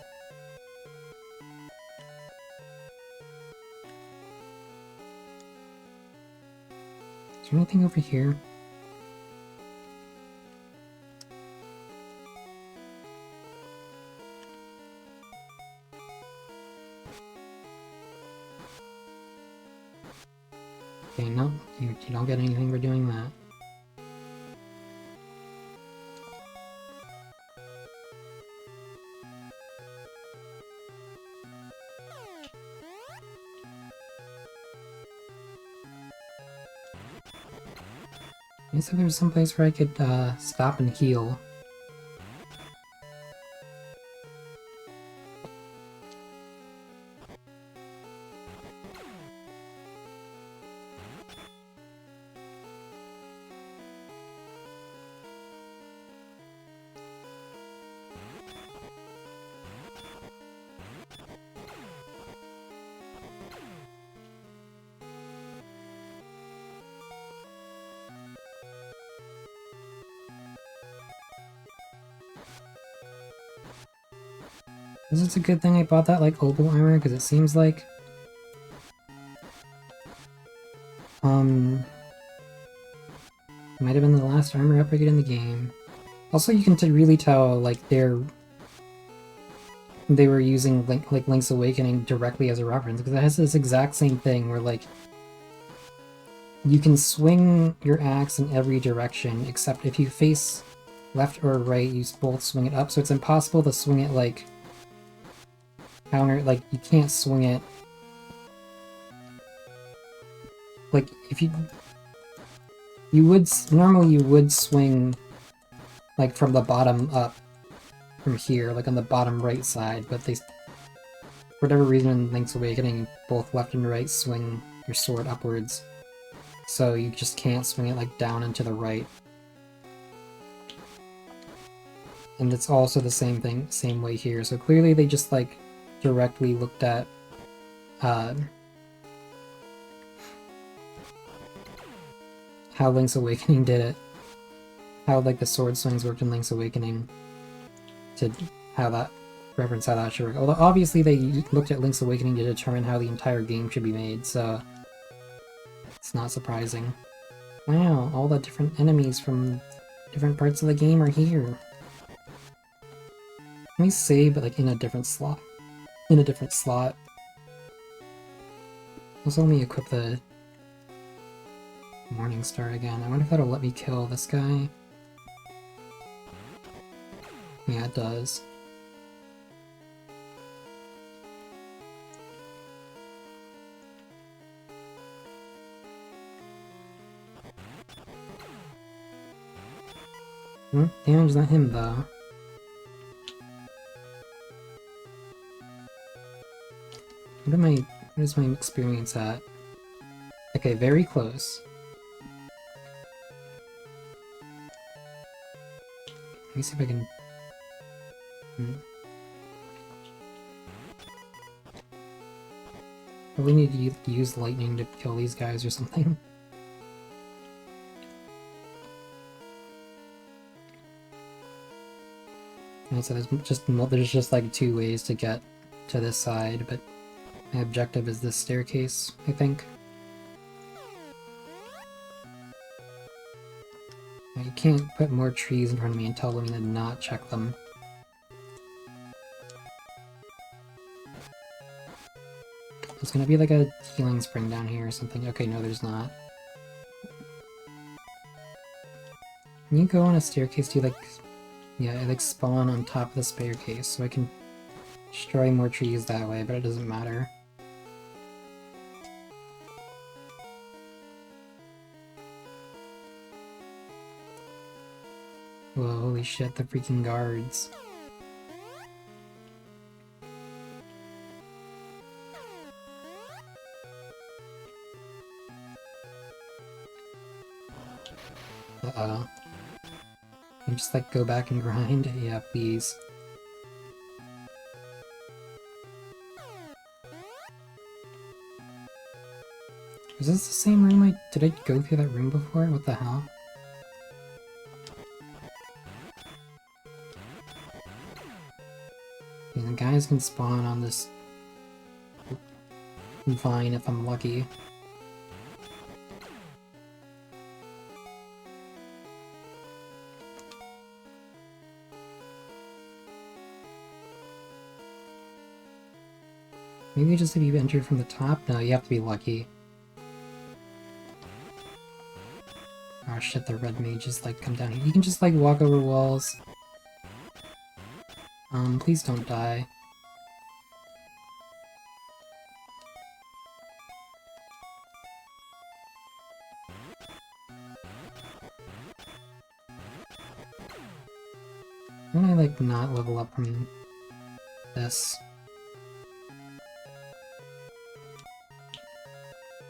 Is there anything over here? Okay, no, you don't get anything for doing that. I guess if there's some place where I could stop and heal. Is it a good thing I bought that, like, opal armor? Because it seems like... Might have been the last armor upgrade in the game. Also, you can really tell, like, they were using Link's Awakening directly as a reference, because it has this exact same thing where, like, you can swing your axe in every direction, except if you face left or right, you both swing it up, so it's impossible to swing it, like, counter, like, you can't swing it, like, if normally you would swing, like, from the bottom up, from here, like, on the bottom right side, but for whatever reason in Link's Awakening, both left and right swing your sword upwards, so you just can't swing it, like, down and to the right. And it's also the same way here, so clearly they just, like, directly looked at, how Link's Awakening did it. How, like, the sword swings worked in Link's Awakening to reference how that should work. Although, obviously, they looked at Link's Awakening to determine how the entire game should be made, so it's not surprising. Wow, all the different enemies from different parts of the game are here. Let me save, but, like, in a different slot. Also, let me equip the Morning Star again. I wonder if that'll let me kill this guy. Yeah, it does. Damage not him, though. What is my experience at? Okay, very close. Let me see if I can... Probably need to use lightning to kill these guys or something. And so there's just like 2 ways to get to this side, but my objective is this staircase, I think. You can't put more trees in front of me and tell me to not check them. There's gonna be like a healing spring down here or something. Okay, no, there's not. Can you go on a staircase to, like... Yeah, like spawn on top of the staircase, so I can destroy more trees that way, but it doesn't matter. Whoa, holy shit, the freaking guards. Uh-oh. Can you just, like, go back and grind? Yeah, please. Is this the same room did I go through that room before? What the hell? The guys can spawn on this vine if I'm lucky. Maybe just if you enter from the top? No, you have to be lucky. Oh shit, the red mages like come down here. You can just like walk over walls. Please don't die. Why don't I like not level up from this?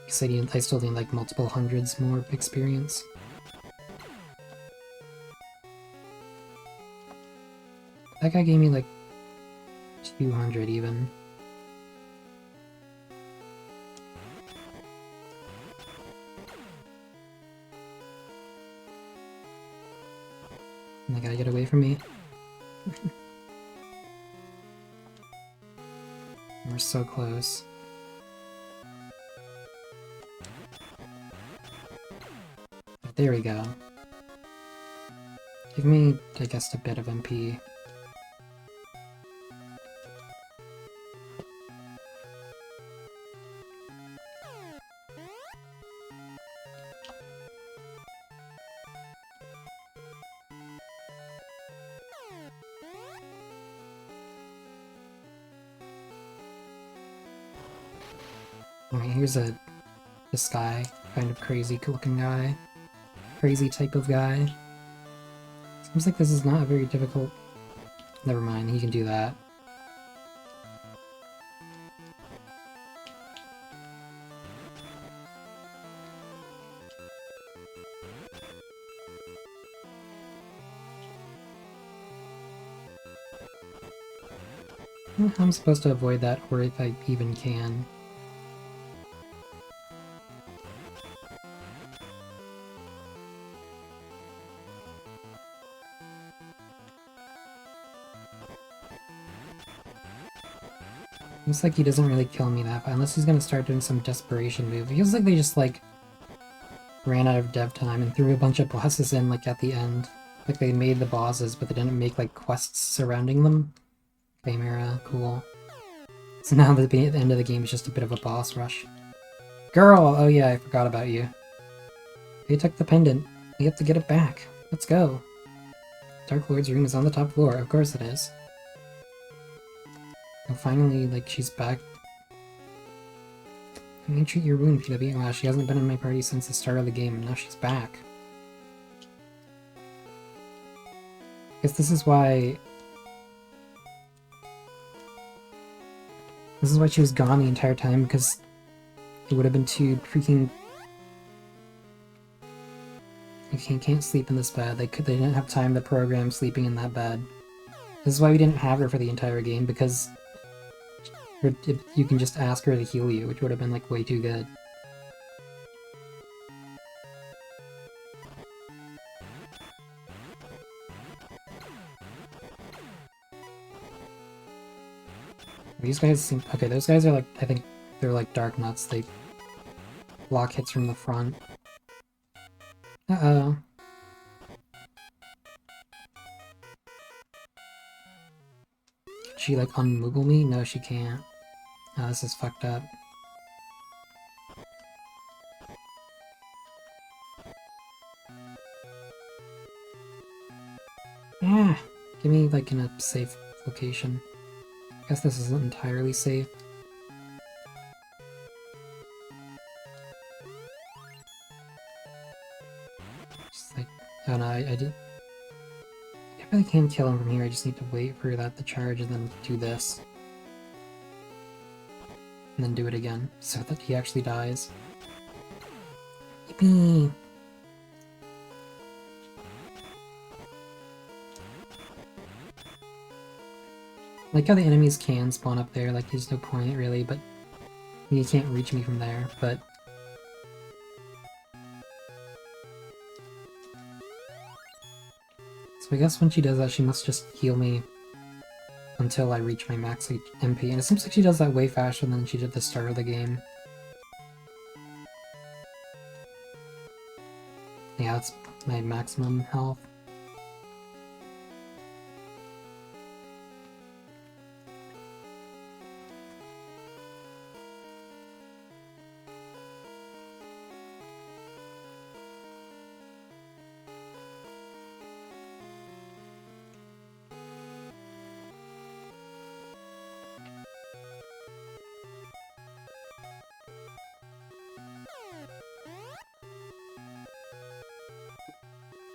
Because I still need like multiple hundreds more experience. That guy gave me like 200 even. And they gotta get away from me. We're so close. There we go. Give me, I guess, a bit of MP. Alright, here's this guy. Kind of crazy looking guy. Crazy type of guy. Seems like this is not a very difficult... Never mind, he can do that. I'm supposed to avoid that, or if I even can. Looks like he doesn't really kill me that fast, unless he's gonna start doing some desperation move. It feels like they just, like, ran out of dev time and threw a bunch of bosses in, like, at the end. Like, they made the bosses, but they didn't make, like, quests surrounding them. Chimera, cool. So now the end of the game is just a bit of a boss rush. Girl! Oh yeah, I forgot about you. You took the pendant. We have to get it back. Let's go. Dark Lord's room is on the top floor. Of course it is. And finally, like, she's back. Let me treat your wound, PW. Wow, she hasn't been in my party since the start of the game, and now she's back. I guess this is why... This is why she was gone the entire time, because it would have been too freaking... You can't sleep in this bed. They didn't have time to program sleeping in that bed. This is why we didn't have her for the entire game, because you can just ask her to heal you, which would have been like way too good. These guys seem... Okay, those guys are like... I think they're like Dark Nuts. They block hits from the front. Uh-oh. Can she like unmoogle me? No, she can't. Oh, this is fucked up. Ah! Give me like in a safe location. I guess this isn't entirely safe. Just like... Oh no, I did... I really can't kill him from here, I just need to wait for that to charge and then do this. And then do it again, so that he actually dies. Yippee! I like how the enemies can spawn up there, like there's no point really, but you can't reach me from there, but... So I guess when she does that, she must just heal me until I reach my max MP, and it seems like she does that way faster than she did at the start of the game. Yeah, that's my maximum health.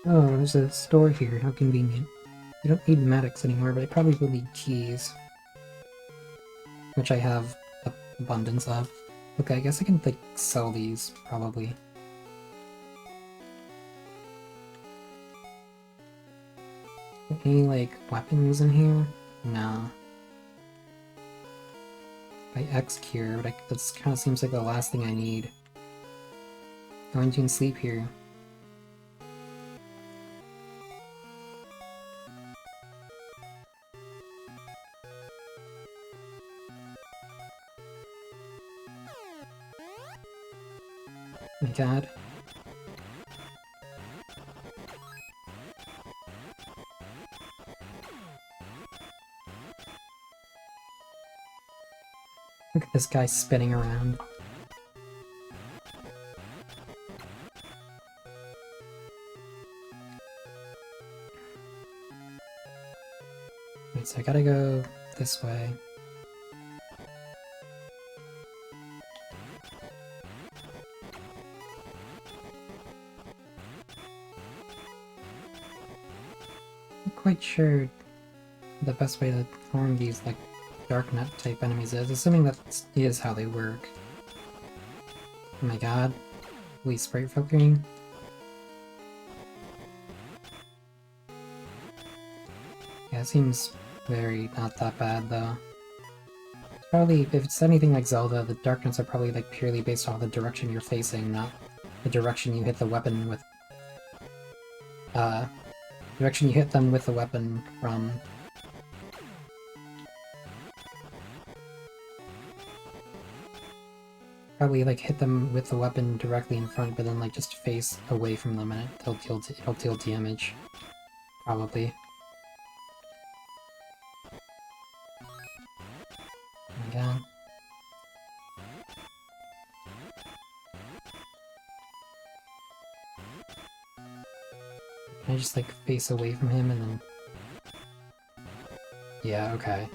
Oh, there's a store here, how convenient. I don't need medics anymore, but I probably will need keys. Which I have abundance of. Okay, I guess I can, like, sell these, probably. Any, like, weapons in here? No. By X cure, but that kind of seems like the last thing I need. Oh, and you can sleep here. Oh my god. this guy spinning around. Wait, so I gotta go this way. Not quite sure the best way to harm these, like, Darknet type enemies is, assuming that is how they work. Oh my god. We sprite filtering? Yeah, it seems very not that bad though. It's probably, if it's anything like Zelda, the Darknets are probably like purely based off the direction you're facing, not the direction you hit the weapon with. Direction you hit them with the weapon from. Probably like hit them with the weapon directly in front, but then like just face away from them and it'll deal damage. Probably. Oh my god. Can I just like face away from him and then... Yeah, okay.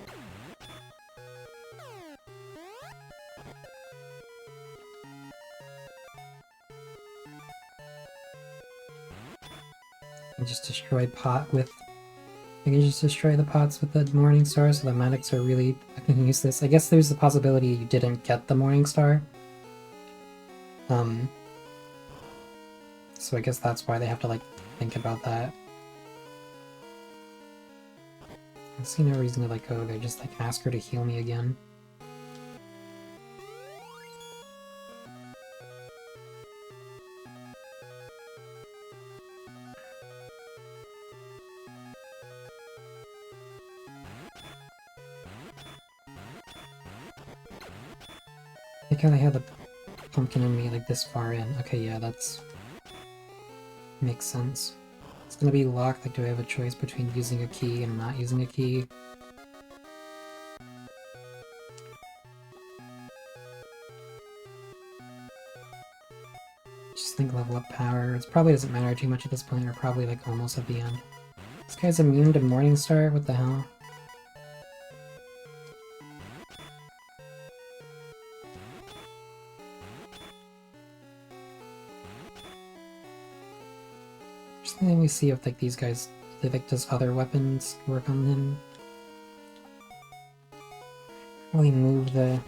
And just destroy pot with... I can just destroy the pots with the Morning Star, so the medics are really fucking useless. I guess there's the possibility you didn't get the Morning Star. So I guess that's why they have to, like, think about that. I see no reason to, like, go there, just, like, ask her to heal me again. I think I had the pumpkin in me, like, this far in. Okay, yeah, that's... makes sense. It's gonna be locked, like, do I have a choice between using a key and not using a key? Just think level up power. It probably doesn't matter too much at this point, we're probably, like, almost at the end. This guy's immune to Morningstar? What the hell? Let me see if like these guys, if like does other weapons work on them? Probably move the...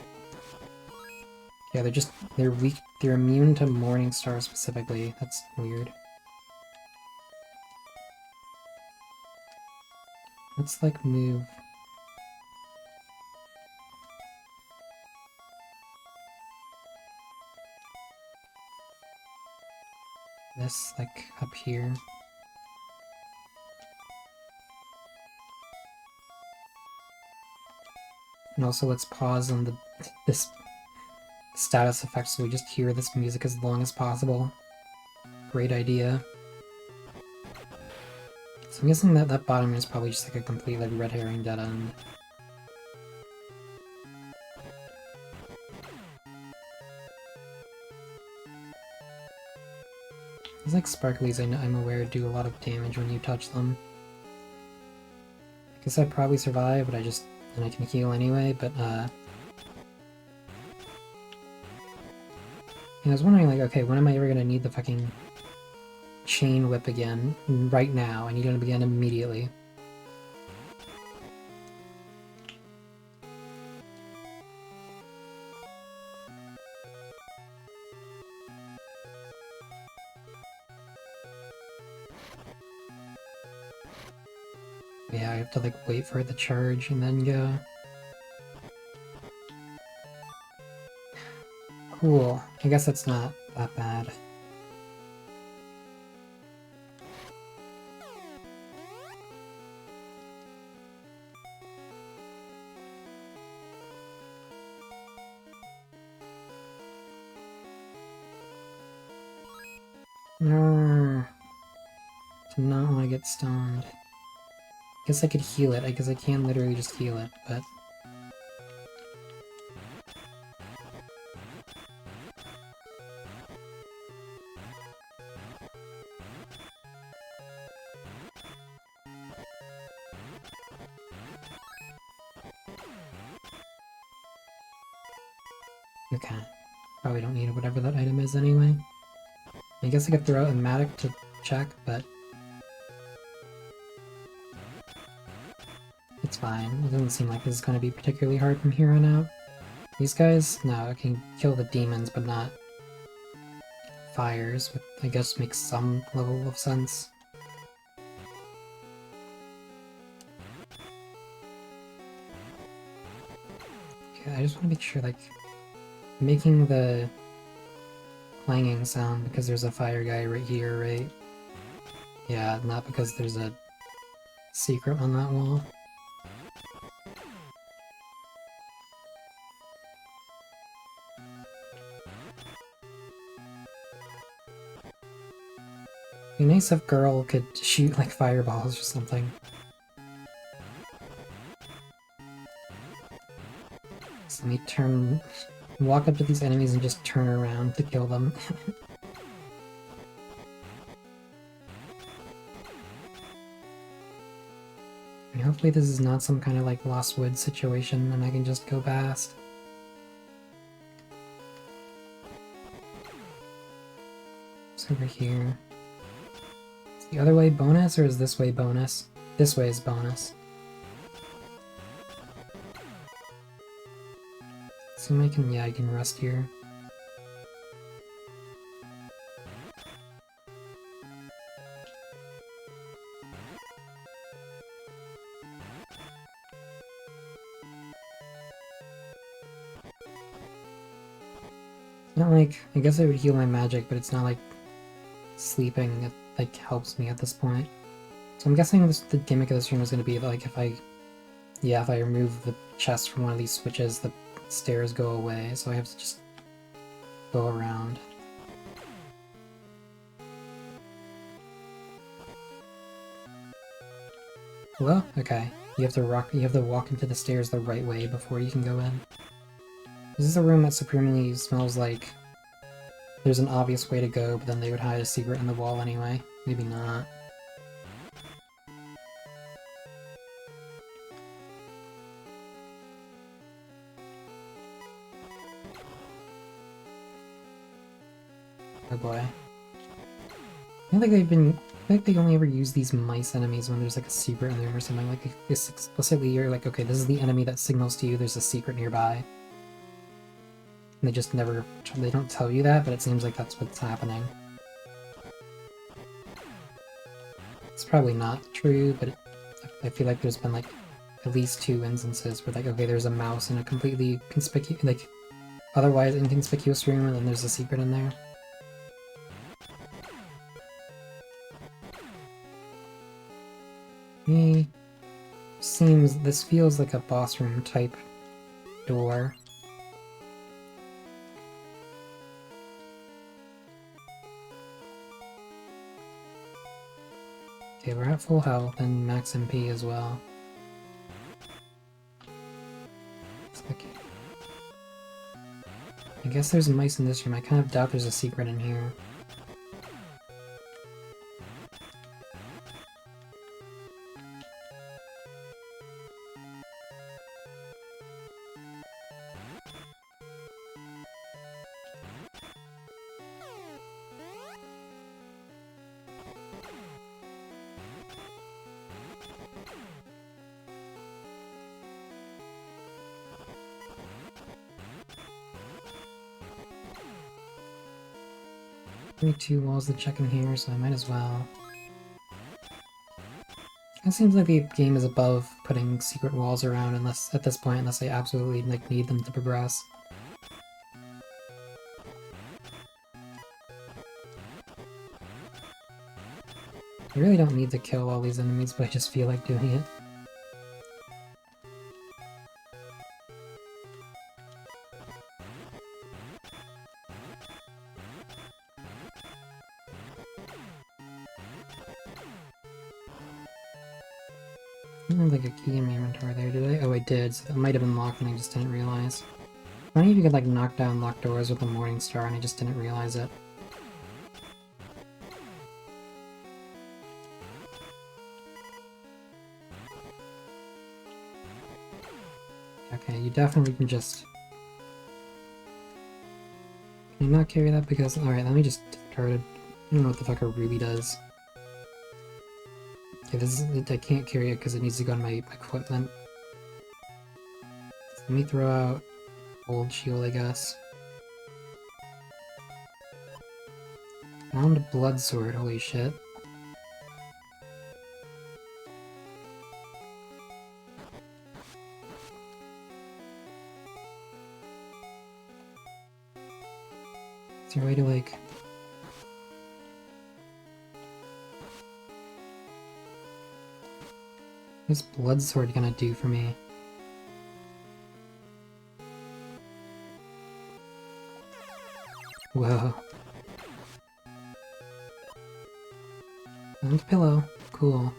Yeah, they're weak, they're immune to Morningstar specifically. That's weird. Let's like move... this like up here. And also let's pause on this status effect so we just hear this music as long as possible. Great idea. So I'm guessing that bottom is probably just like a complete like red herring dead end. These like sparklies I'm aware do a lot of damage when you touch them. I guess I'd probably survive, but and I can heal anyway, but I was wondering like, okay, when am I ever gonna need the fucking chain whip again? Right now, I need it to begin immediately. Yeah, I have to like wait for it to charge and then go. Cool. I guess that's not that bad. No. Do not want to get stoned. Guess I could heal it, because I can literally just heal it, but... Okay. Probably don't need whatever that item is anyway. I guess I could throw out a Matic to check, but it's fine. It doesn't seem like this is going to be particularly hard from here on out. These guys? No, I can kill the demons, but not fires, which I guess makes some level of sense. Okay, I just want to make sure, like, making the clanging sound because there's a fire guy right here, right? Yeah, not because there's a secret on that wall. It'd be nice if Girl could shoot like fireballs or something. So let me walk up to these enemies and just turn around to kill them. And hopefully this is not some kind of like Lost Woods situation and I can just go past. It's over here. Is the other way bonus or is this way bonus? This way is bonus. So I can rest here. Not like, I guess I would heal my magic, but it's not like sleeping, it like helps me at this point. So I'm guessing the gimmick of this room is going to be like if I remove the chest from one of these switches, the stairs go away, so I have to just go around. Well, okay. You have to walk into the stairs the right way before you can go in. This is a room that supremely smells like there's an obvious way to go, but then they would hide a secret in the wall anyway. Maybe not. Oh boy. I feel like they only ever use these mice enemies when there's like a secret in there or something. Like this explicitly you're like, okay, this is the enemy that signals to you there's a secret nearby. And they just they don't tell you that, but it seems like that's what's happening. It's probably not true, but I feel like there's been like at least 2 instances where like, okay, there's a mouse in a completely like otherwise inconspicuous room and then there's a secret in there. This feels like a boss room type door. Okay, we're at full health and max MP as well. Okay. I guess there's mice in this room. I kind of doubt there's a secret in here. Only 2 walls to check in here, so I might as well. It seems like the game is above putting secret walls around at this point, unless I absolutely like need them to progress. I really don't need to kill all these enemies, but I just feel like doing it. I don't have like a key in my inventory there, did I? Oh, I did, so that might have been locked and I just didn't realize. I don't even could like knock down locked doors with a morning star and I just didn't realize it. Okay, you definitely can just Can I not carry that because... Alright, let me just discard it. I don't know what the fuck a ruby does. Okay, this is... I can't carry it because it needs to go on my equipment. Let me throw out old shield, I guess. Found a blood sword, holy shit. Is there a way to, like... What's blood sword gonna do for me? Whoa. And pillow. Cool.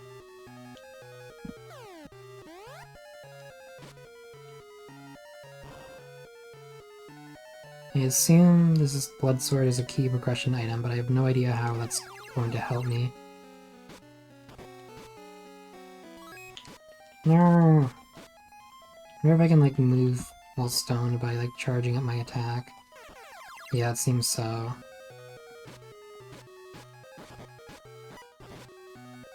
I assume this blood sword is a key progression item, but I have no idea how that's going to help me. No! I wonder if I can, like, move while stoned by, like, charging up my attack. Yeah, it seems so.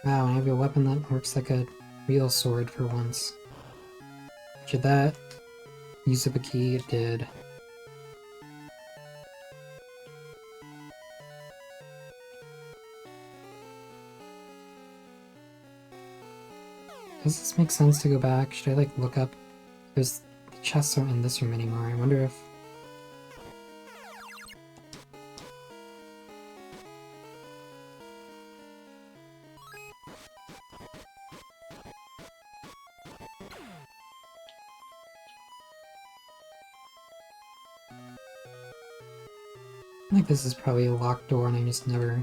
Wow, I have a weapon that works like a real sword for once. Should that use up a key? It did. Does this make sense to go back? Should I, like, look up? The chests aren't in this room anymore. I wonder if... I think this is probably a locked door and I just never...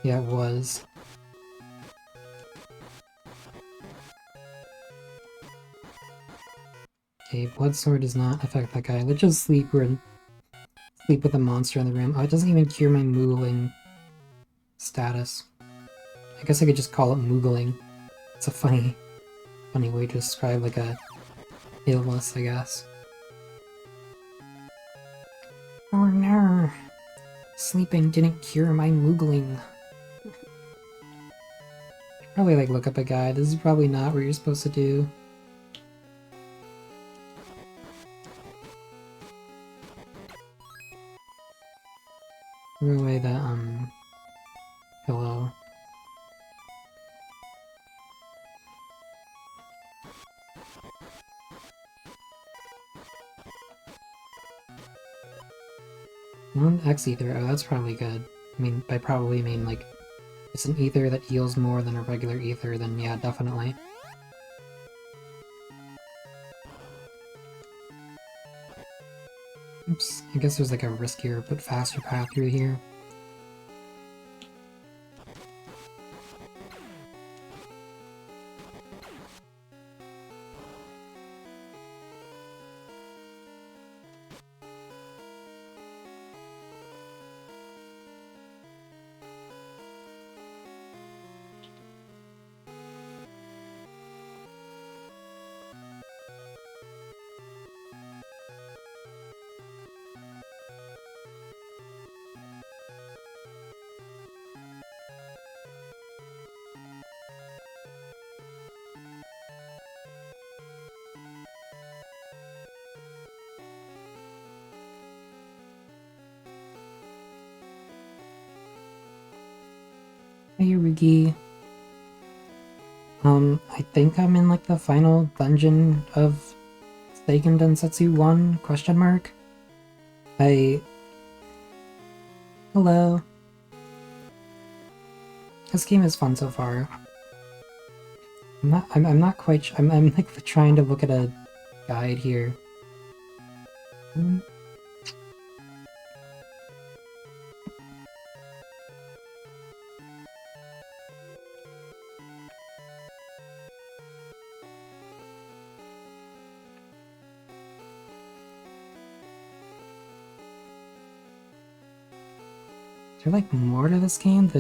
Yeah, it was. Okay, blood sword does not affect that guy. Let's just sleep with a monster in the room. Oh, it doesn't even cure my moogling status. I guess I could just call it moogling. It's a funny way to describe like a illness, I guess. Oh no! Sleeping didn't cure my moogling. Probably like look up a guide. This is probably not what you're supposed to do. Throw away that pillow. One X ether. Oh, that's probably good. I mean, by probably mean like it's an ether that heals more than a regular ether, then yeah, definitely. Oops, I guess there's like a riskier but faster path through here. Hey, Rugi. I think I'm in like the final dungeon of Seiken Densetsu 1, question mark? Hello. This game is fun so far. I'm not quite I'm like trying to look at a guide here. Is there like more to this game?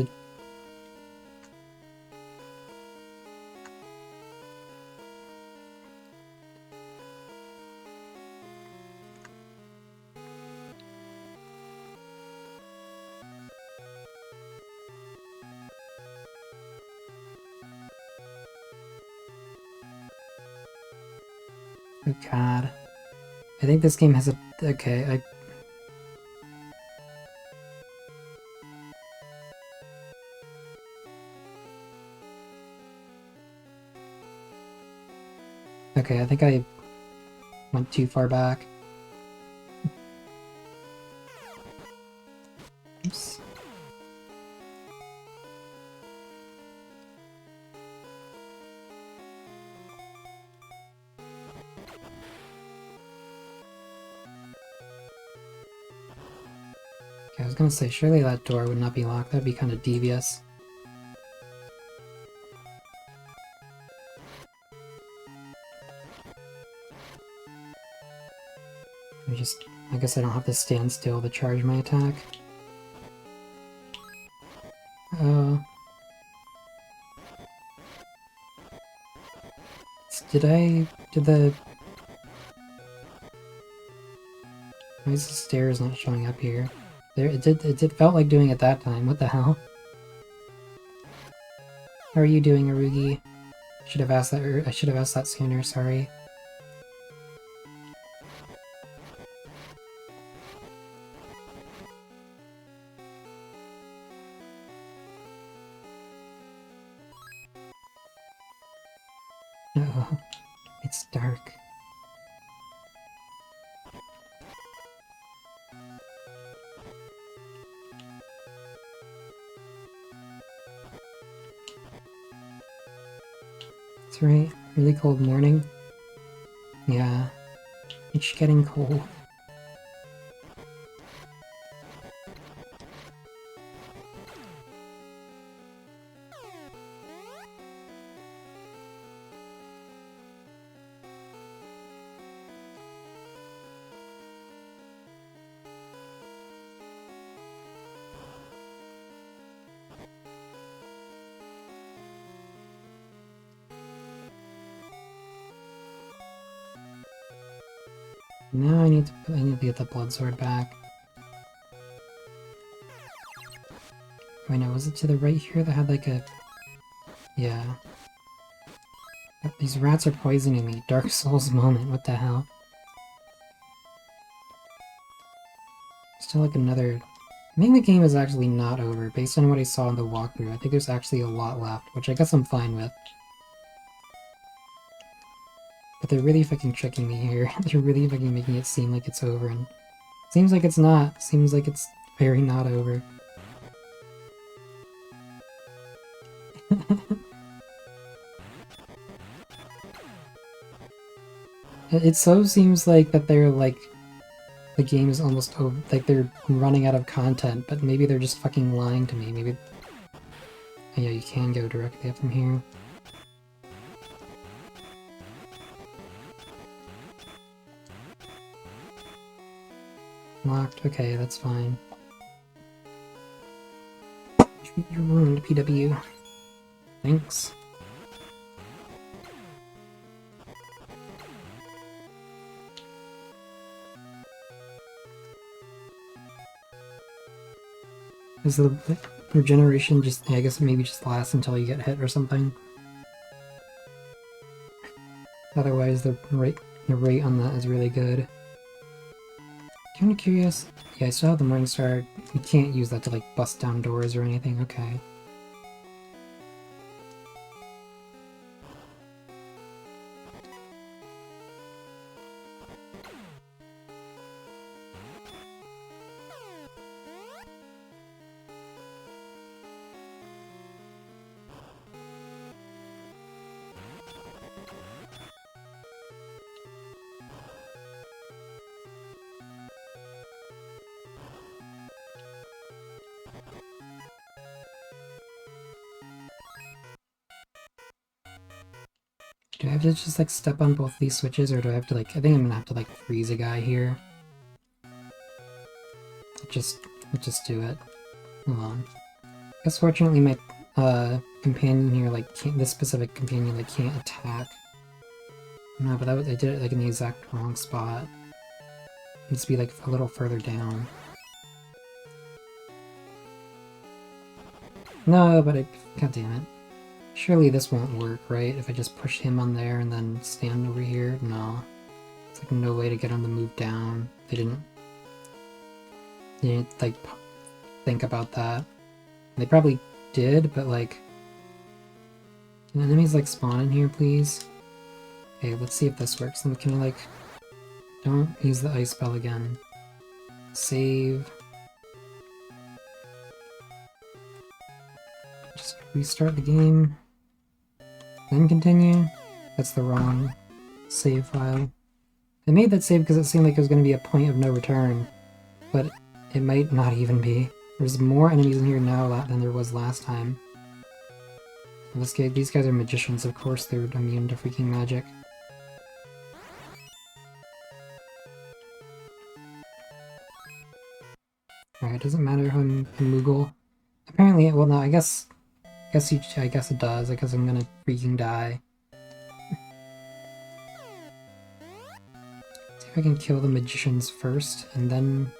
Oh god. I think this game has a... Okay, Okay, I think I went too far back. Oops. Okay, I was gonna say, surely that door would not be locked. That'd be kind of devious. I guess I don't have to stand still to charge my attack. Uh... Did the... Why is the stairs not showing up here? There, it felt like doing it that time. What the hell? How are you doing, Arugi? Should have asked that. I should have asked that sooner. Sorry. Oh, it's dark. That's right. Really cold morning. Yeah. It's getting cold. Now I need to get the blood sword back. Wait, no, was it to the right here that had like a... Yeah. These rats are poisoning me. Dark Souls moment, what the hell? Still like another... I think the game is actually not over. Based on what I saw in the walkthrough, I think there's actually a lot left, which I guess I'm fine with. But they're really fucking tricking me here. They're really fucking making it seem like it's over, and seems like it's not. Seems like it's very not over. It so seems like that they're like... The game is almost over, like they're running out of content, but maybe they're just fucking lying to me. Maybe... Oh, yeah, you can go directly up from here. Locked. Okay, that's fine. Treat your wound, PW. Thanks. Is the regeneration just... I guess maybe just lasts until you get hit or something? Otherwise, the rate on that is really good. Kind of curious. Yeah, I still have the Morning Star. You can't use that to, like, bust down doors or anything. Okay. Do I have to just, like, step on both these switches, or do I have to, like... I think I'm gonna have to, like, freeze a guy here. Let's just do it. Hold on. I guess fortunately my, companion here, like, can't... This specific companion, like, can't attack. No, but I did it, like, in the exact wrong spot. It needs to be, like, a little further down. No, but I... God damn it. Surely this won't work, right? If I just push him on there and then stand over here? No. It's like no way to get him to move down. They didn't like think about that. They probably did, but like, can enemies like spawn in here, please? Okay, let's see if this works. Then can I like, don't use the ice spell again. Save. Just restart the game. Then continue. That's the wrong save file. I made that save because it seemed like it was going to be a point of no return, but it might not even be. There's more enemies in here now than there was last time. These guys are magicians, of course they're immune to freaking magic. Alright, it doesn't matter if I'm a Moogle. Apparently, well no, I guess it does, because I'm gonna freaking die. See if I can kill the magicians first, and then...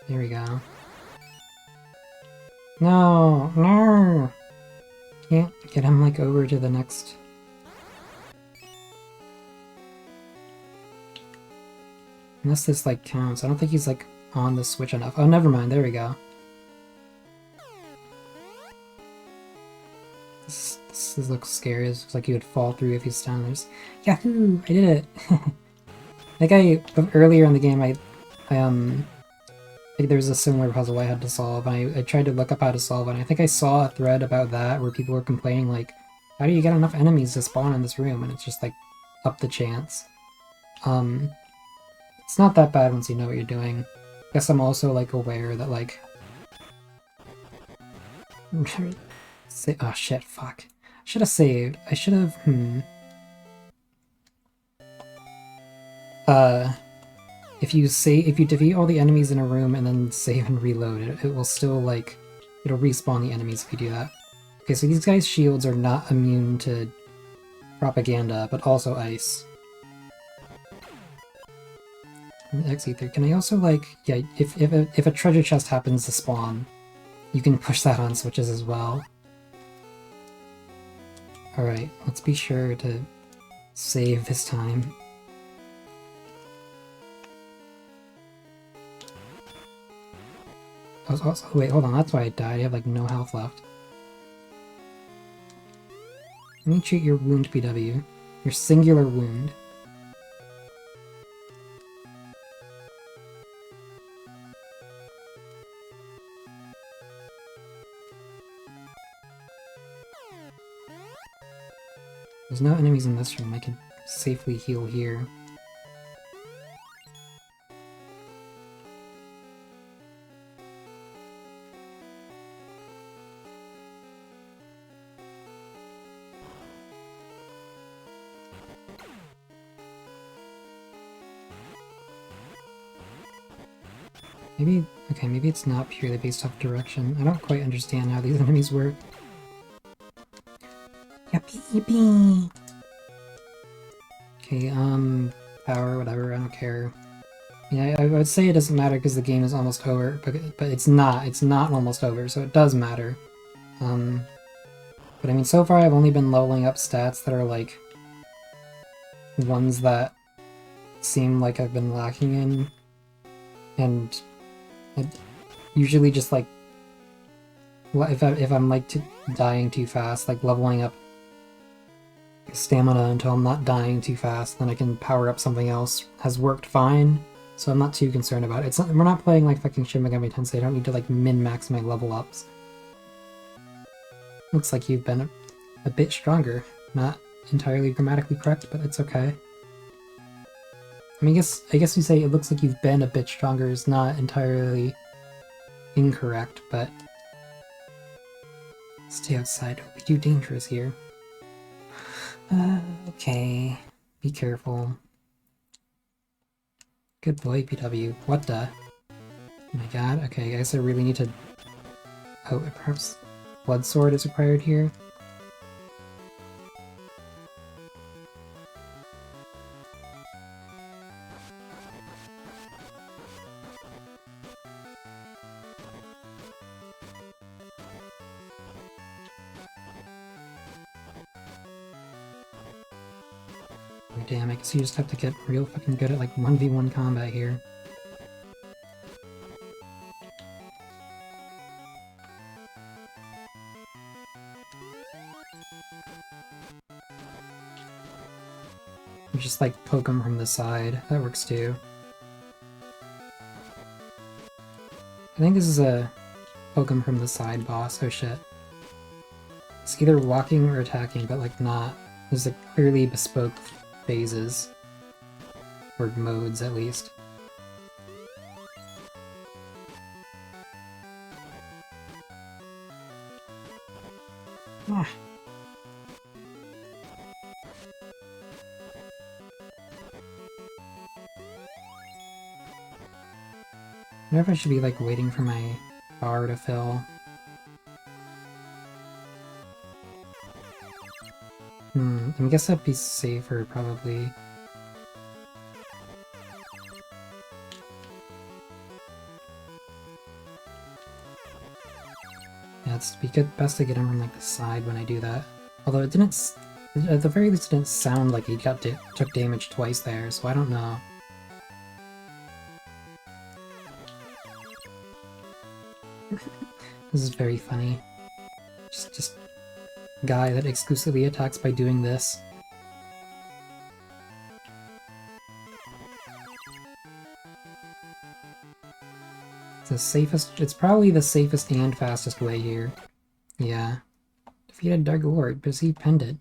There we go. No! No! Can't get him, like, over to the next... Unless this, like, counts. I don't think he's, like, on the switch enough. Oh, never mind. There we go. This looks scary. It looks like he would fall through if he's down there. Yahoo! I did it! Earlier in the game, I think there was a similar puzzle I had to solve, and I tried to look up how to solve it, and I think I saw a thread about that where people were complaining, like, how do you get enough enemies to spawn in this room? And it's just, like, up the chance. It's not that bad once you know what you're doing. I guess I'm also, like, aware that, like... Oh shit, fuck. I should have saved. I should have, if you defeat all the enemies in a room and then save and reload it, it will still, like, it'll respawn the enemies if you do that. Okay, so these guys' shields are not immune to propaganda, but also ice. X-Ether. Can I also, like, yeah, if a treasure chest happens to spawn, you can push that on switches as well. Alright, let's be sure to save this time. Also, wait, hold on, that's why I died. I have, like, no health left. Let me treat your wound, PW. Your singular wound. There's no enemies in this room. I can safely heal here. Maybe, okay, maybe it's not purely based off direction. I don't quite understand how these enemies work. Yippee yippee! Okay, power, whatever, I don't care. Yeah, I would say it doesn't matter because the game is almost over, but it's not almost over, so it does matter. But I mean, so far I've only been leveling up stats that are, like, ones that seem like I've been lacking in, and I usually just, like, if I'm, like, dying too fast, like, leveling up stamina until I'm not dying too fast, then I can power up something else has worked fine, so I'm not too concerned about it. We're not playing like fucking Shin Megami Tensei. I don't need to like min-max my level ups. Looks like you've been a bit stronger. Not entirely grammatically correct, but it's okay. I mean, I guess you say it looks like you've been a bit stronger is not entirely incorrect, but stay outside. Don't be too dangerous here. Okay. Be careful. Good boy, PW. What the? Oh my god. Okay, I guess I really need to... Oh, perhaps Blood Sword is required here? Oh, damn, I guess you just have to get real fucking good at like 1v1 combat here. You just like poke them from the side. That works too. I think this is a poke them from the side boss. Oh shit. It's either walking or attacking, but like not. There's like clearly bespoke phases. Or modes at least. Ah. I wonder if I should be like waiting for my bar to fill. I guess that'd be safer probably. Yeah, it's best to get him from like the side when I do that. Although it didn't, at the very least, it didn't sound like he took damage twice there, so I don't know. This is very funny. Just guy that exclusively attacks by doing this. It's probably the safest and fastest way here. Yeah. Defeated Dark Lord, but he penned it.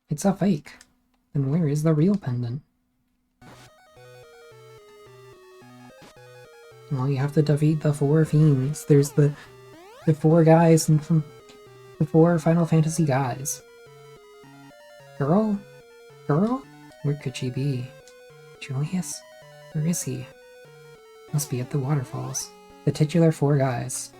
It's a fake. Then where is the real pendant? Well, you have to defeat the 4 fiends. There's the 4 guys and from the 4 Final Fantasy guys. Girl? Girl? Where could she be? Julius? Where is he? Must be at the waterfalls. The titular 4 guys.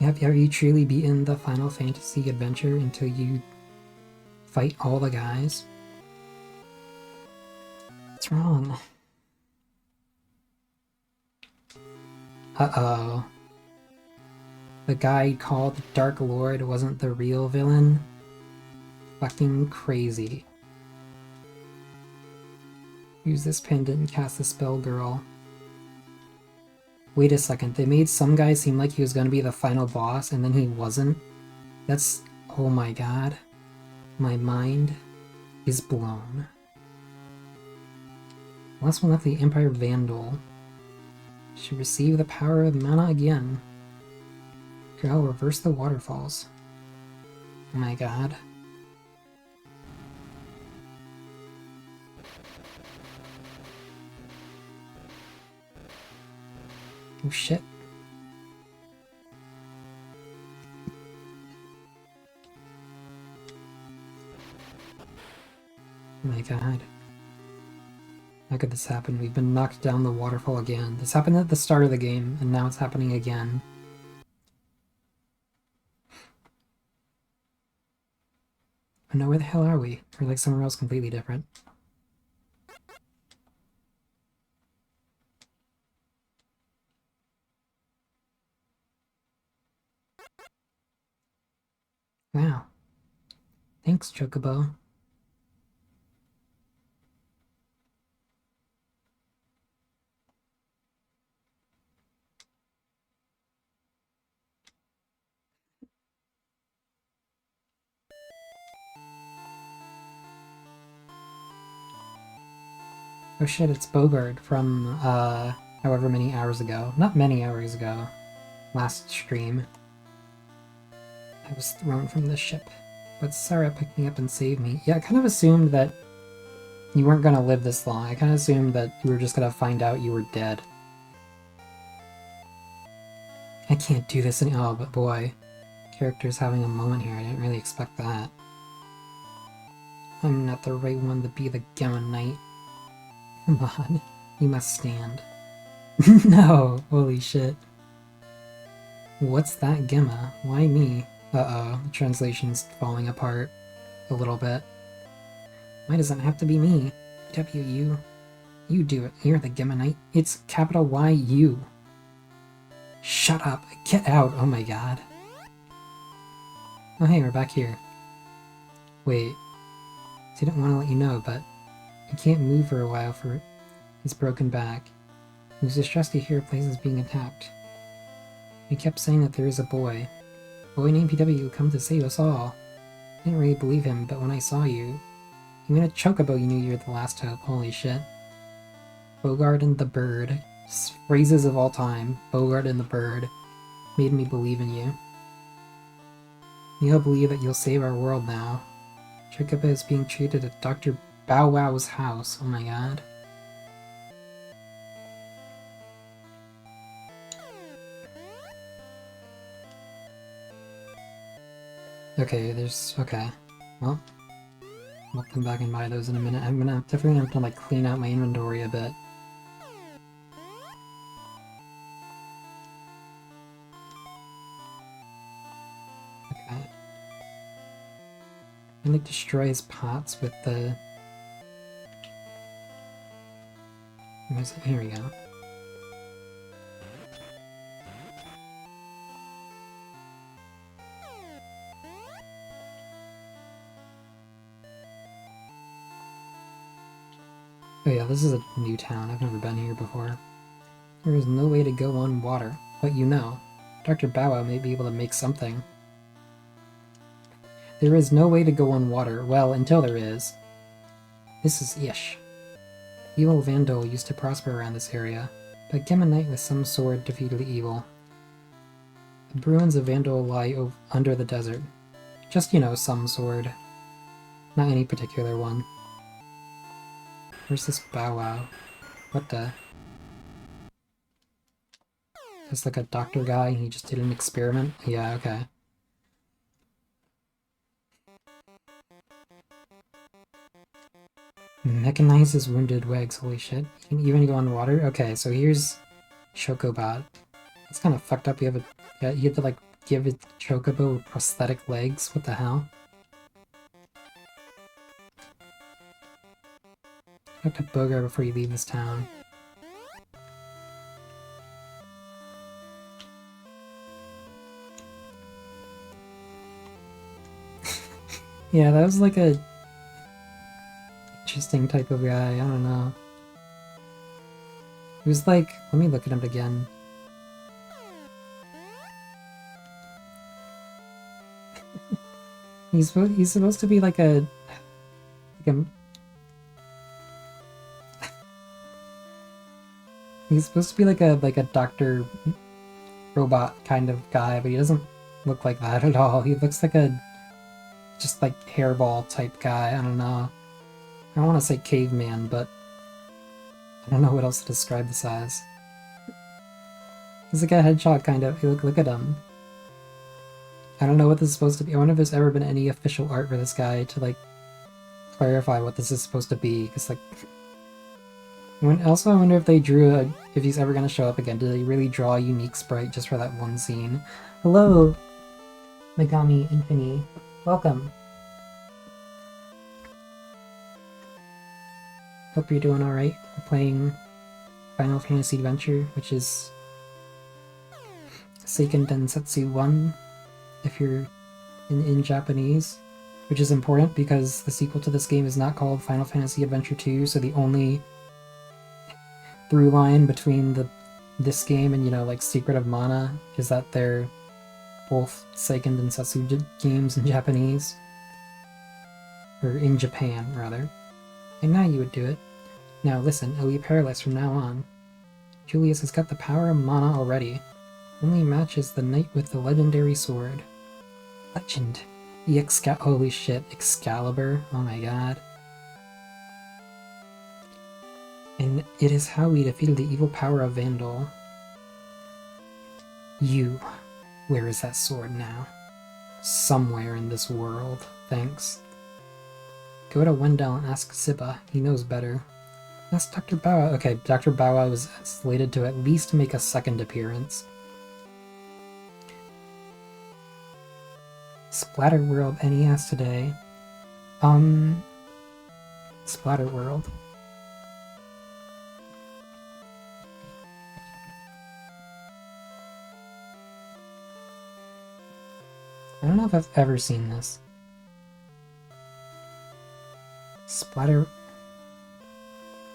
Have you truly beaten the Final Fantasy adventure until you fight all the guys? What's wrong? Uh-oh. The guy called Dark Lord wasn't the real villain? Fucking crazy. Use this pendant and cast the spell, girl. Wait a second, they made some guy seem like he was going to be the final boss, and then he wasn't? That's... oh my god. My mind is blown. Last one left, the Empire Vandal. Should receive the power of mana again. Girl, reverse the waterfalls. Oh my god. Oh shit. Oh my god. How could this happen? We've been knocked down the waterfall again. This happened at the start of the game, and now it's happening again. Oh no, where the hell are we? We're like somewhere else completely different. Wow. Thanks, Chocobo. Oh shit, it's Bogard from, however many hours ago. Not many hours ago. Last stream. I was thrown from the ship, but Sarah picked me up and saved me. Yeah, I kind of assumed that you weren't gonna live this long. I kind of assumed that you were just gonna find out you were dead. I can't do this any- oh, but boy. Character's having a moment here. I didn't really expect that. I'm not the right one to be the Gemma Knight. Come on, you must stand. No, holy shit. What's that Gemma? Why me? Uh-oh, the translation's falling apart a little bit. Why does it have to be me? W, you do it. You're the Geminite. It's capital Y-U. Shut up. Get out. Oh my god. Oh hey, we're back here. Wait. Didn't want to let you know, but he can't move for a while for his broken back. He was distressed to hear places being attacked. He kept saying that there is a boy. A boy named PW will come to save us all. I didn't really believe him, but when I saw you... You made a chocobo, you knew you were the last hope. Holy shit. Bogart and the Bird. Phrases of all time. Bogart and the Bird. Made me believe in you. You'll believe that you'll save our world now. Chocobo is being treated at Dr. Bow Wow's house. Oh my god. Okay, okay. Well, I'll come back and buy those in a minute. I'm definitely gonna have to like clean out my inventory a bit. Okay. And like destroy his pots with the... Here we go. Oh yeah, this is a new town. I've never been here before. There is no way to go on water. But you know, Dr. Bow Wow may be able to make something. There is no way to go on water. Well, until there is. This is Ish. Evil Vandal used to prosper around this area, but Geminite with some sword defeated the evil. The ruins of Vandal lie under the desert. Just, you know, some sword. Not any particular one. Where's this Bow Wow? What the? It's like a doctor guy, he just did an experiment? Yeah, okay. Mechanizes wounded wags, holy shit. You can even go on water? Okay, so here's Chocobot. It's kind of fucked up, you have to like give it Chocobo prosthetic legs, what the hell? Talk to Bogart before you leave this town. Yeah, that was like a interesting type of guy, I don't know. He was like, let me look at him again. He's supposed to be like a he's supposed to be like a doctor robot kind of guy, but he doesn't look like that at all. He looks like a just like hairball type guy. I don't know. I don't want to say caveman, but I don't know what else to describe this as. He's like a hedgehog kind of. Look at him. I don't know what this is supposed to be. I wonder if there's ever been any official art for this guy to like clarify what this is supposed to be. Because like, also I wonder if they drew if he's ever gonna show up again. Did they really draw a unique sprite just for that one scene? Hello, Megami Infini. Welcome. Hope you're doing alright. We're playing Final Fantasy Adventure, which is Seiken Densetsu 1, if you're in Japanese, which is important because the sequel to this game is not called Final Fantasy Adventure 2, so the only through line between this game and, you know, like Secret of Mana is that they're both Seiken Densetsu games in Japanese. Or in Japan, rather. And now you would do it. Now listen, it'll be perilous from now on. Julius has got the power of mana already. Only matches the knight with the legendary sword. Legend. The holy shit, Excalibur. Oh my god. And it is how we defeated the evil power of Vandal. You. Where is that sword now? Somewhere in this world. Thanks. Go to Wendell and ask Ziba. He knows better. Ask Dr. Bow Wow. Okay, Dr. Bow Wow was slated to at least make a second appearance. Splatter World NES today. Splatter World. I don't know if I've ever seen this.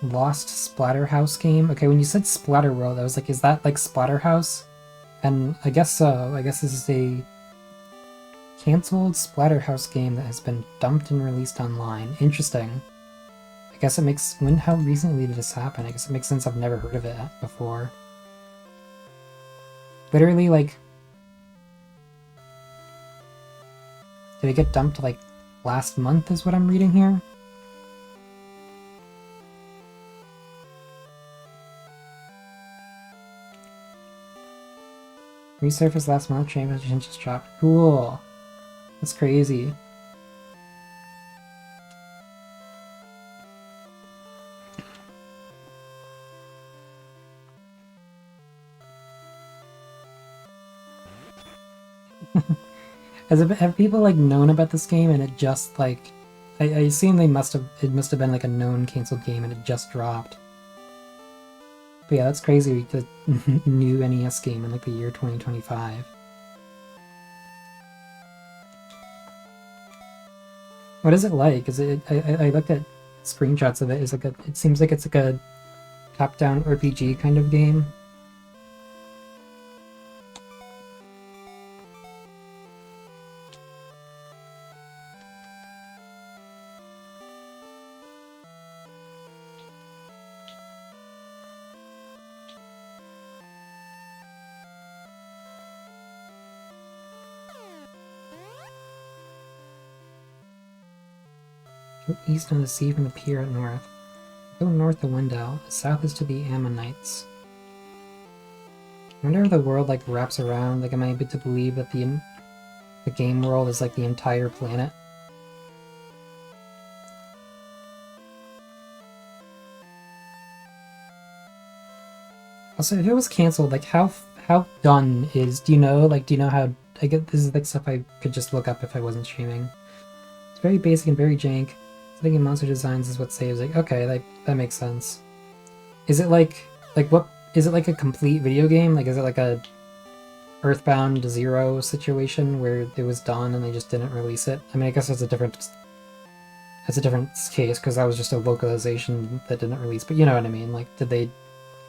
Lost Splatterhouse game? Okay, when you said Splatter World, I was like, is that like Splatterhouse? And I guess so. I guess this is a cancelled Splatterhouse game that has been dumped and released online. Interesting. I guess it makes... How recently did this happen? I guess it makes sense I've never heard of it before. Literally, like... Did it get dumped, like, last month is what I'm reading here? Resurfaced last month, Champion just dropped. Cool. That's crazy. Have people like known about this game and it just like I assume it must have been like a known canceled game and it just dropped. But yeah, that's crazy. The new NES game in like the year 2025. What is it like? Is it? I looked at screenshots of it. Is like it seems like it's like a top-down RPG kind of game. Go east on the sea from the pier at north. Go north to Wendell. South is to the Ammonites. I wonder if the world like wraps around. Like, am I able to believe that the game world is like the entire planet? Also, if it was canceled, like how done is? Do you know? Like, do you know how? I get this is like stuff I could just look up if I wasn't streaming. It's very basic and very jank. Thinking monster designs is what saves. Like, okay, that makes sense. Is it like what? Is it like a complete video game? Like, is it like a Earthbound Zero situation where it was done and they just didn't release it? I mean, I guess that's a different case because that was just a localization that didn't release. But you know what I mean? Like, did they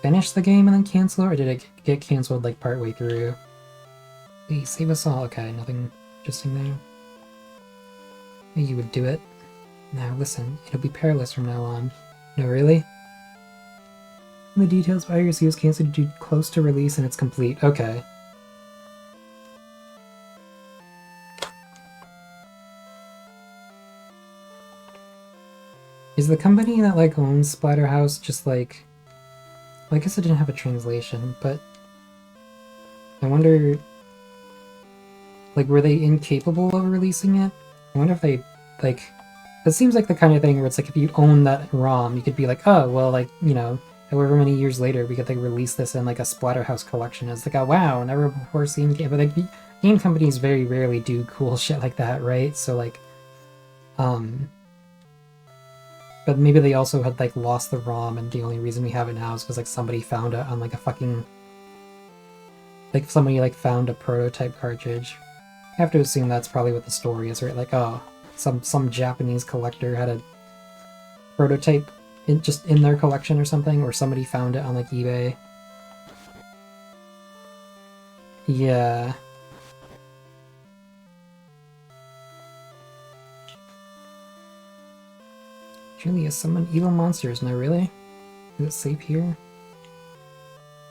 finish the game and then cancel it, or did it get canceled like partway through? Hey, save us all. Okay, nothing interesting there. Maybe you would do it. Now listen, it'll be perilous from now on. No, really? The details piracy was cancelled due close to release and it's complete. Okay. Is the company that like owns Splatterhouse just like... Well, I guess it didn't have a translation, but... I wonder... Like, were they incapable of releasing it? I wonder if they, like... It seems like the kind of thing where it's like if you own that ROM, you could be like, oh, well, like, you know, however many years later, we could like release this in like a Splatterhouse collection. It's like, oh, wow, never before seen game. But like, game companies very rarely do cool shit like that, right? So like, but maybe they also had like lost the ROM, and the only reason we have it now is because like somebody found it on like a fucking, like somebody like found a prototype cartridge. I have to assume that's probably what the story is, right? Like, oh. Some Japanese collector had a prototype just in their collection or something, or somebody found it on like eBay. Yeah. Julius, summon evil monsters. No, really? Is it safe here?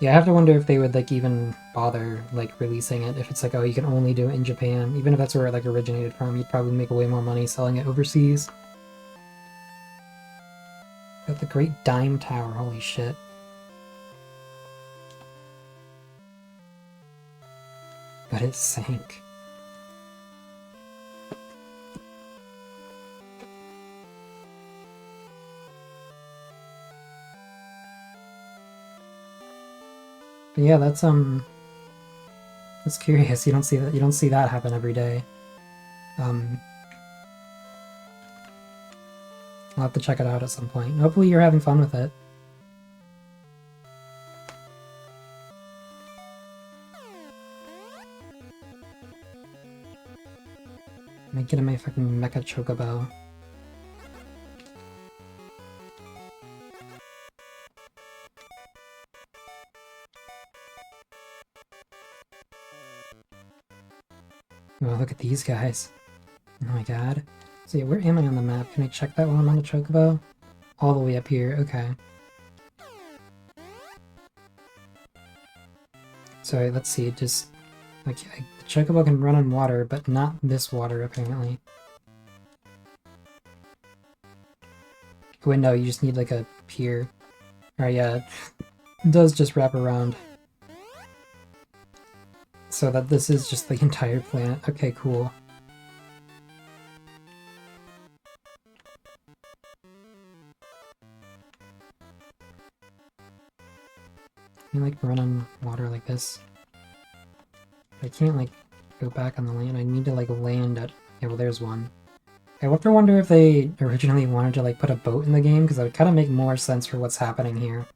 Yeah, I have to wonder if they would like even bother like releasing it. If it's like, oh, you can only do it in Japan, even if that's where it like originated from, you'd probably make way more money selling it overseas. Got the Great Dime Tower. Holy shit! But it sank. But yeah, that's curious. You don't see that. You don't see that happen every day. I'll have to check it out at some point. Hopefully you're having fun with it. Let me get in my fucking mecha chocobo. Oh, look at these guys. Oh my god. So yeah, where am I on the map? Can I check that while I'm on the chocobo? All the way up here, okay. So let's see, just... Like, the chocobo can run on water, but not this water, apparently. Wait, no, you just need like a pier. Alright, yeah, it does just wrap around. So that this is just the entire planet. Okay, cool. Can you like run on water like this? I can't like go back on the land. I need to like land at... Yeah, well there's one. I have to wonder if they originally wanted to like put a boat in the game, because that would kind of make more sense for what's happening here.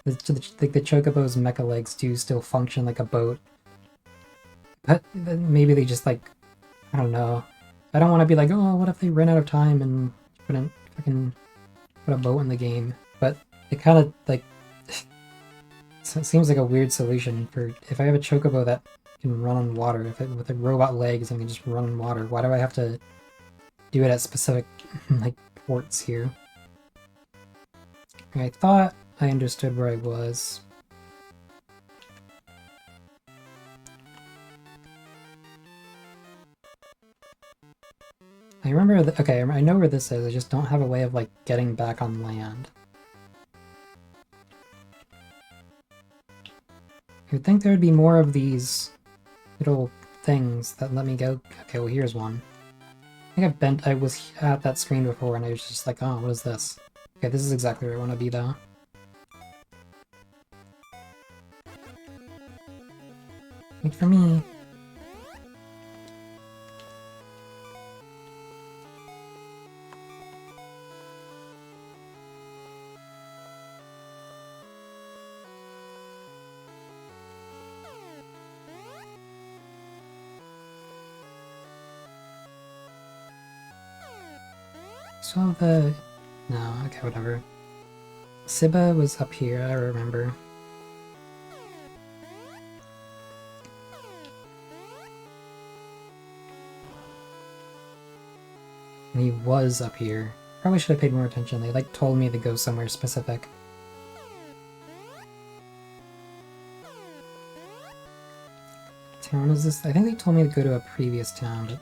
The chocobo's mecha legs do still function like a boat. But maybe they just like... I don't know. I don't want to be like, oh, what if they ran out of time and couldn't fucking put a boat in the game? But it kind of like... So it seems like a weird solution for if I have a chocobo that can run on water, if it with the robot legs and can just run on water, why do I have to do it at specific like ports here? I thought I understood where I was. I remember okay, I know where this is, I just don't have a way of like getting back on land. You'd think there would be more of these little things that let me go. Okay, well here's one. I think I was at that screen before and I was just like, oh, what is this? Okay, this is exactly where I want to be though. Wait for me. So the... No, okay, whatever. Siba was up here, I remember. And he was up here. Probably should have paid more attention. They like told me to go somewhere specific. What town is this? I think they told me to go to a previous town, but...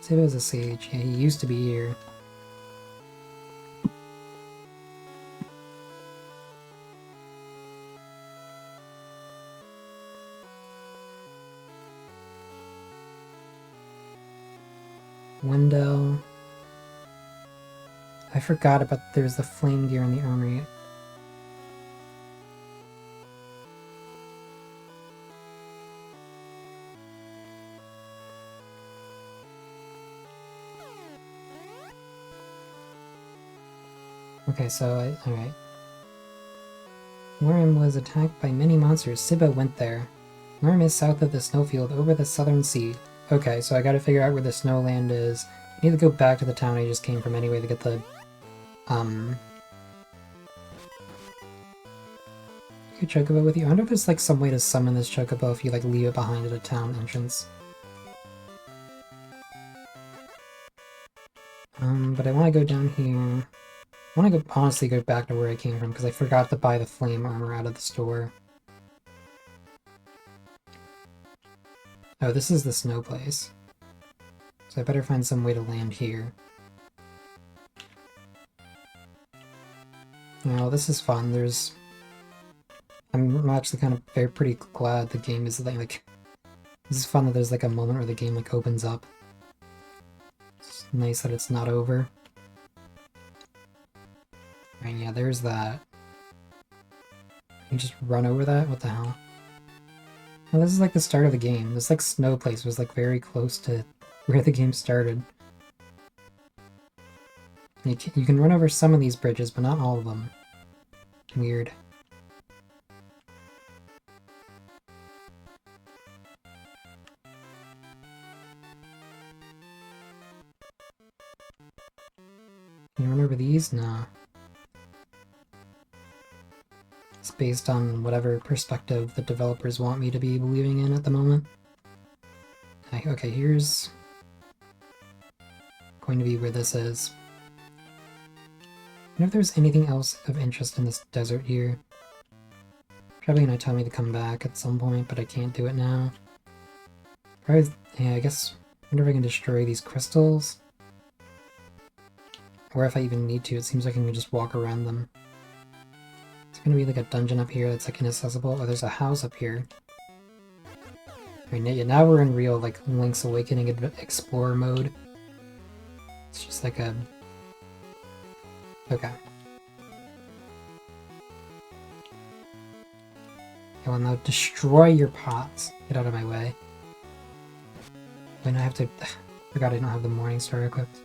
Siba was a sage. Yeah, he used to be here. Window. I forgot about there's the flame gear in the armory. Okay, so alright. Worm was attacked by many monsters. Siba went there. Worm is south of the snowfield over the southern sea. Okay, so I gotta figure out where the snowland is. I need to go back to the town I just came from anyway to get the... Your chocobo with you? I wonder if there's like some way to summon this chocobo if you like leave it behind at a town entrance. But I want to go down here. I want to go honestly go back to where I came from because I forgot to buy the flame armor out of the store. Oh, this is the snow place. So I better find some way to land here. Oh, this is fun. There's... I'm actually kind of pretty glad the game is like... This is fun that there's like a moment where the game like opens up. It's nice that it's not over. Right, yeah, there's that. You just run over that? What the hell? Well, this is like the start of the game. This like snow place was like very close to where the game started. You can run over some of these bridges, but not all of them. Weird. Can you run over these? No. It's based on whatever perspective the developers want me to be believing in at the moment. Okay, here's going to be where this is. I wonder if there's anything else of interest in this desert here. Probably gonna tell me to come back at some point, but I can't do it now. Probably, yeah, I guess, I wonder if I can destroy these crystals. Or if I even need to, it seems like I can just walk around them. It's gonna be like a dungeon up here that's like inaccessible. Oh, there's a house up here. Alright, now we're in real like Link's Awakening Explorer mode. It's just like a... Okay. I will now destroy your pots. Get out of my way. Wait, I have to... Forgot I don't have the Morning Star equipped.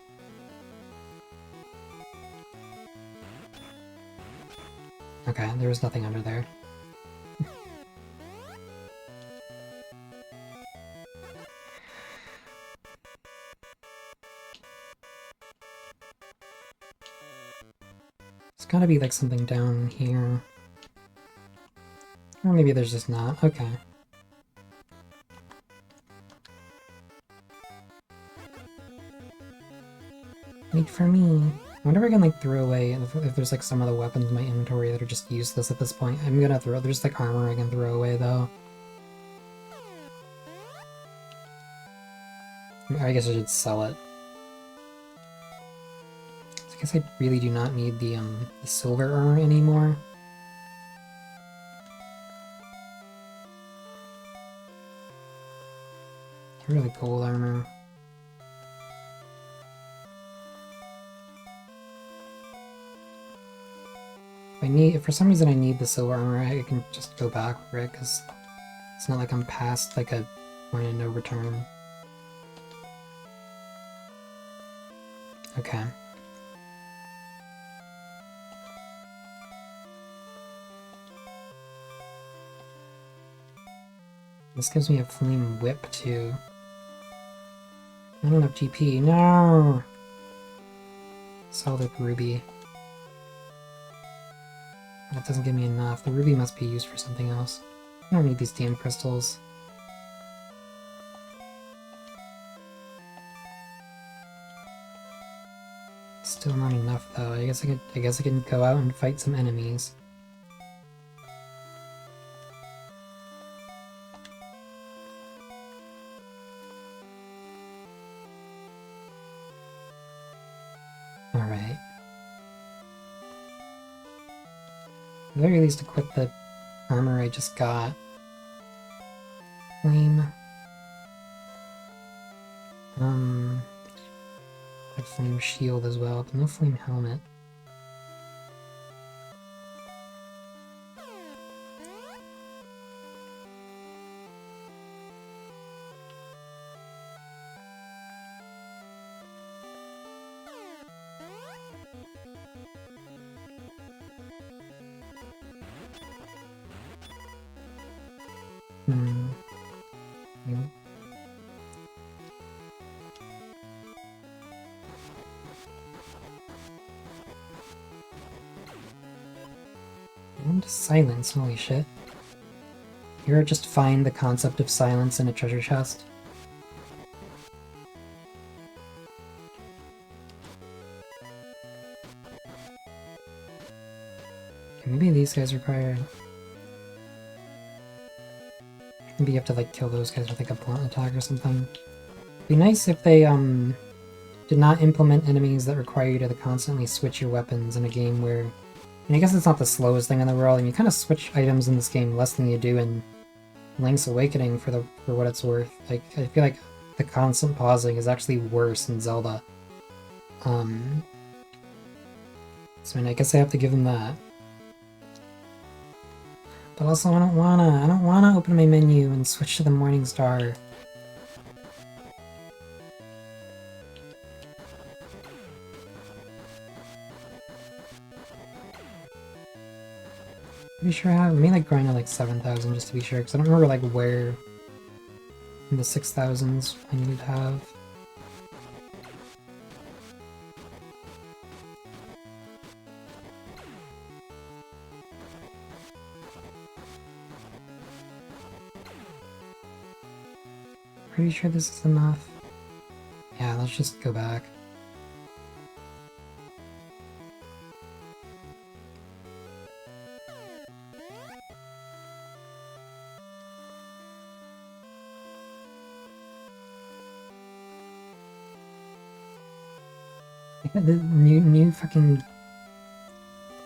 Okay, there was nothing under there. There's gotta be like something down here. Or maybe there's just not. Okay. Wait for me. I wonder if I can like throw away if there's like some of the weapons in my inventory that are just useless at this point. I'm gonna throw... There's like armor I can throw away though. I guess I should sell it. I guess I really do not need the silver armor anymore. Really cool armor. If for some reason I need the silver armor, I can just go back for it, because it's not like I'm past like a point of no return. Okay. This gives me a flame whip too. I don't have GP. No! Solid ruby. That doesn't give me enough. The ruby must be used for something else. I don't need these damn crystals. Still not enough though. I guess I can go out and fight some enemies. Alright. At the very least equip the armor I just got. Flame. A flame shield as well, but no flame helmet. Yeah. And silence, holy shit. Here, just find the concept of silence in a treasure chest. Maybe these guys require... Maybe you have to like kill those guys with like a blunt attack or something. It'd be nice if they did not implement enemies that require you to constantly switch your weapons in a game where... And I guess it's not the slowest thing in the world, and you kind of switch items in this game less than you do in Link's Awakening for what it's worth. Like, I feel like the constant pausing is actually worse in Zelda. So I mean, I guess I have to give them that. But also I don't wanna open my menu and switch to the Morning Star. Pretty sure I may like grind at like 7,000 just to be sure, because I don't remember like where in the 6,000s I needed to have. Pretty sure this is enough. Yeah, let's just go back. The new fucking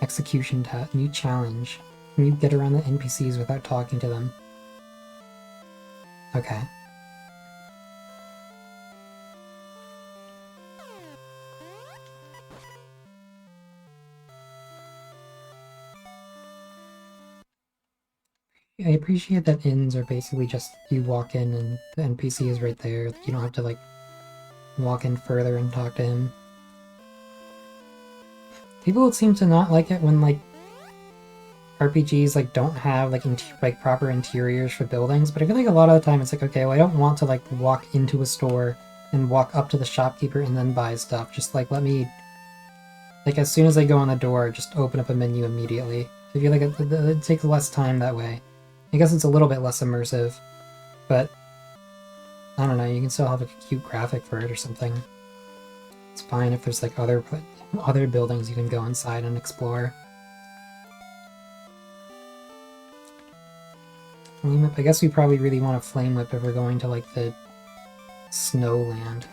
execution new challenge. Can you get around the NPCs without talking to them? Okay. I appreciate that inns are basically just you walk in and the NPC is right there. You don't have to like walk in further and talk to him. People seem to not like it when like RPGs like don't have like proper interiors for buildings, but I feel like a lot of the time it's like, okay, well I don't want to like walk into a store and walk up to the shopkeeper and then buy stuff. Just like let me, like as soon as I go on the door, just open up a menu immediately. I feel like it takes less time that way. I guess it's a little bit less immersive, but I don't know, you can still have a cute graphic for it or something. It's fine if there's like other buildings you can go inside and explore. Flame Whip, I guess we probably really want a Flame Whip if we're going to like the Snowland.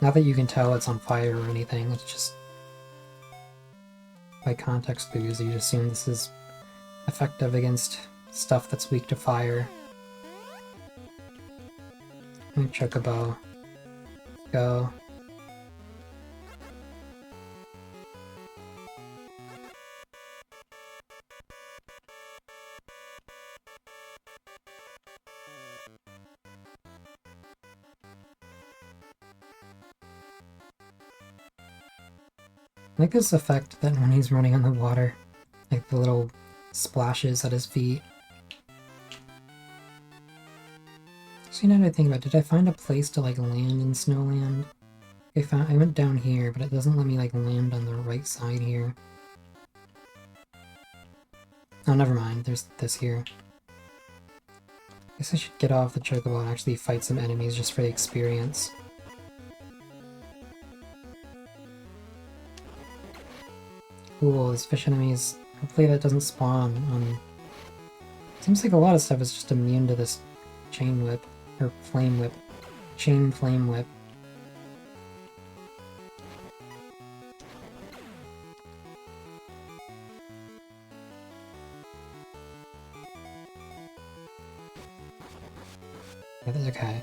Not that you can tell it's on fire or anything, it's just by context clues you assume this is effective against stuff that's weak to fire. Chocobo. Go. I like this effect that when he's running on the water, like the little splashes at his feet. So now that I think about it, did I find a place to like land in Snowland? I went down here, but it doesn't let me like land on the right side here. Oh, never mind. There's this here. Guess I should get off the chocobo and actually fight some enemies just for the experience. Cool, these fish enemies. Hopefully that doesn't spawn on... Seems like a lot of stuff is just immune to this chain whip. Or flame whip. Chain flame whip. Yeah, that's okay.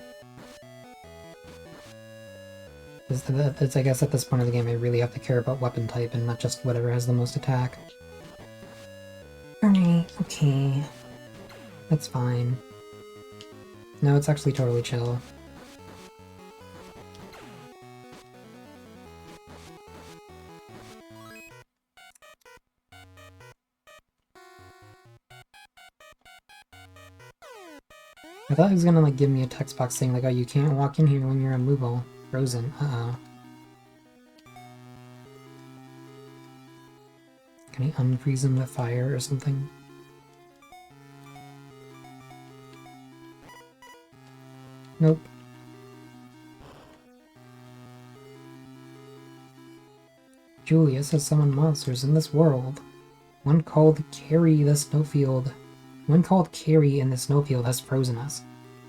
I guess at this point of the game I really have to care about weapon type and not just whatever has the most attack. Alright, okay. That's fine. No, it's actually totally chill. I thought it was gonna like give me a text box saying like, oh, you can't walk in here when you're immovable. Frozen. Uh-oh. Can I unfreeze him with fire or something? Nope. Julia says summon monsters in this world. One called Carrie the Snowfield. One called Carrie in the snowfield has frozen us.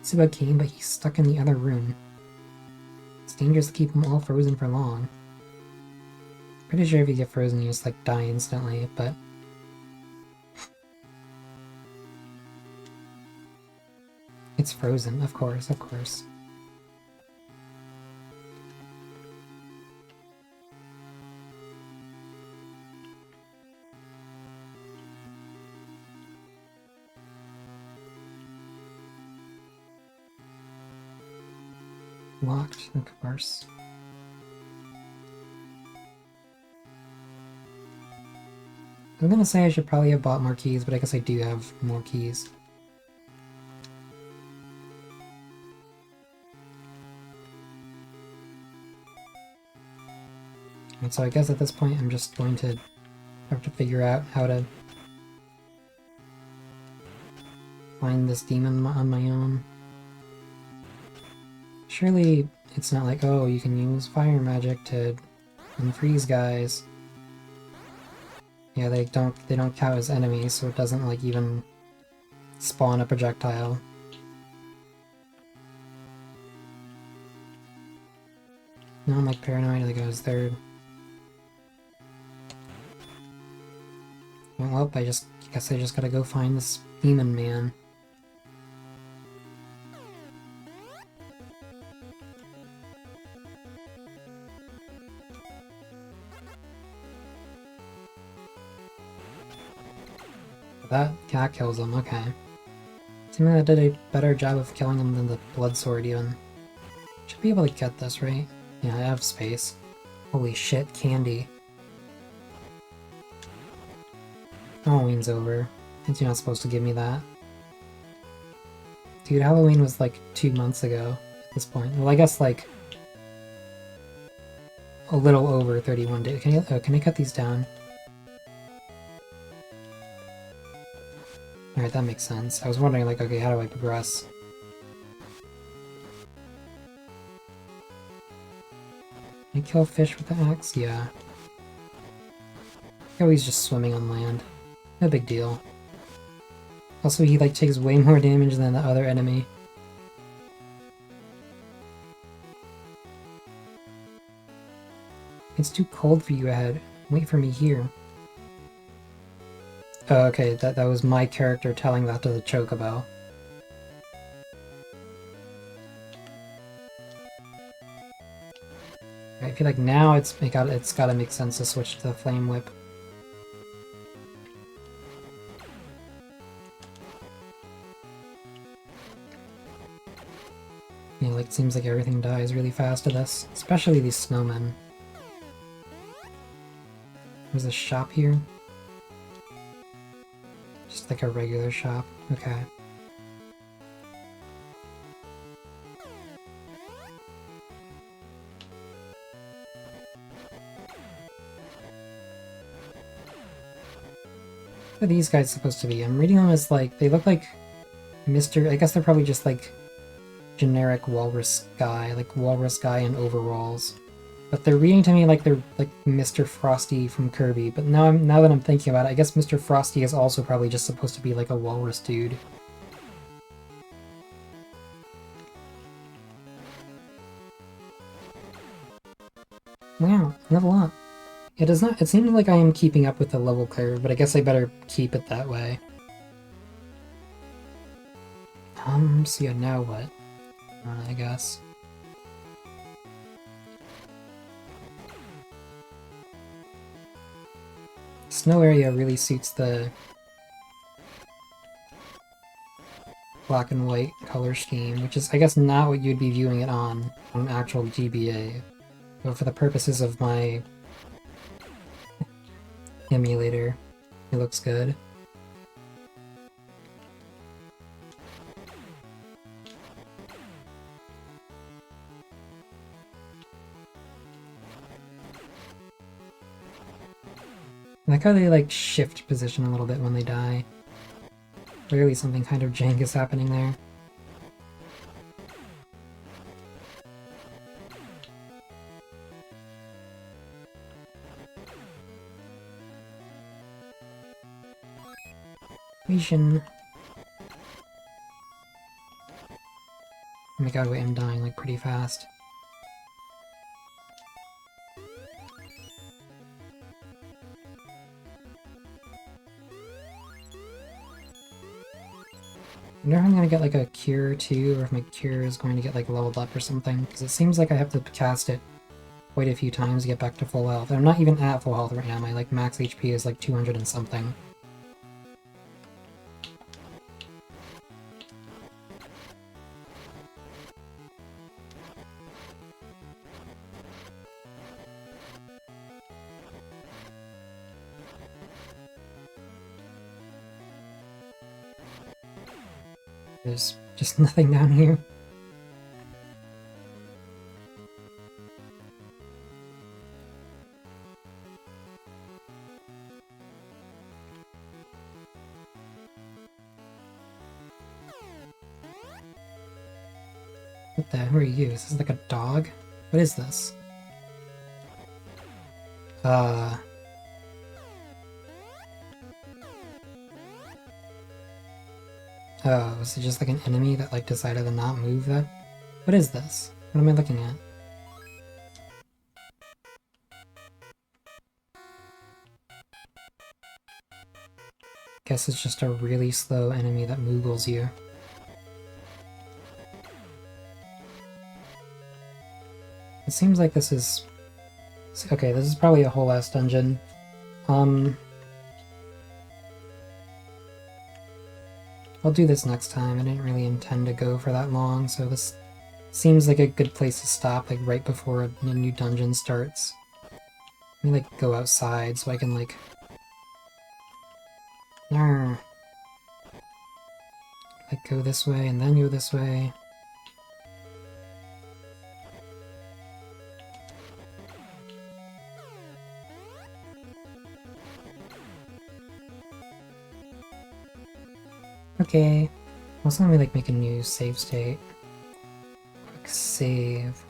Suba came, but he's stuck in the other room. It's dangerous to keep them all frozen for long. Pretty sure if you get frozen, you just like die instantly, but... It's frozen, of course, of course. Locked, of course. I'm gonna say I should probably have bought more keys, but I guess I do have more keys. And so I guess at this point I'm just going to have to figure out how to find this demon on my own. Surely it's not like, oh, you can use fire magic to unfreeze guys. Yeah, they don't count as enemies, so it doesn't like even spawn a projectile. No, I'm like paranoid that goes third. Well, I guess I just gotta go find this demon man. That kills him, okay. Seeming that did a better job of killing him than the blood sword even. Should be able to get this, right? Yeah, I have space. Holy shit, candy. Halloween's over. You're not supposed to give me that. Dude, Halloween was like 2 months ago at this point. Well, I guess like a little over 31 days. Can I cut these down? Alright, that makes sense. I was wondering, like, okay, how do I progress? Can I kill fish with the axe? Yeah. Oh, he's just swimming on land. No big deal. Also, he, like, takes way more damage than the other enemy. It's too cold for you ahead. Wait for me here. Oh, okay, that was my character telling that to the chocobo. I feel like now it's gotta make sense to switch to the flame whip. Yeah, like it seems like everything dies really fast to this, especially these snowmen. There's a shop here. Just like a regular shop. Okay. What are these guys supposed to be? I'm reading them as like, they look like I guess they're probably just like generic walrus guy in overalls. But they're reading to me like they're like Mr. Frosty from Kirby. But now that I'm thinking about it, I guess Mr. Frosty is also probably just supposed to be like a walrus dude. Wow, level up. It does not. It seems like I am keeping up with the level curve, but I guess I better keep it that way. So yeah, now what? I guess. Snow area really suits the black and white color scheme, which is, I guess, not what you'd be viewing it on an actual GBA. But for the purposes of my emulator, it looks good. I like how they like shift position a little bit when they die. Clearly something kind of jank is happening there. Vision. Oh my god, wait, I'm dying like pretty fast. I wonder if I'm gonna get like a cure too, or if my cure is going to get like leveled up or something, because it seems like I have to cast it quite a few times to get back to full health. And I'm not even at full health right now, my like max HP is like 200 and something. There's just nothing down here. What the hell are you? Is this like a dog? What is this? Oh, is it just like an enemy that like decided to not move that? What is this? What am I looking at? Guess it's just a really slow enemy that moogles you. It seems like this is... Okay, this is probably a whole ass dungeon. I'll do this next time. I didn't really intend to go for that long, so this seems like a good place to stop, like right before a new dungeon starts. Let me like go outside so I can like... Like go this way and then go this way. Okay. Also, let me like make a new save state. Quick save.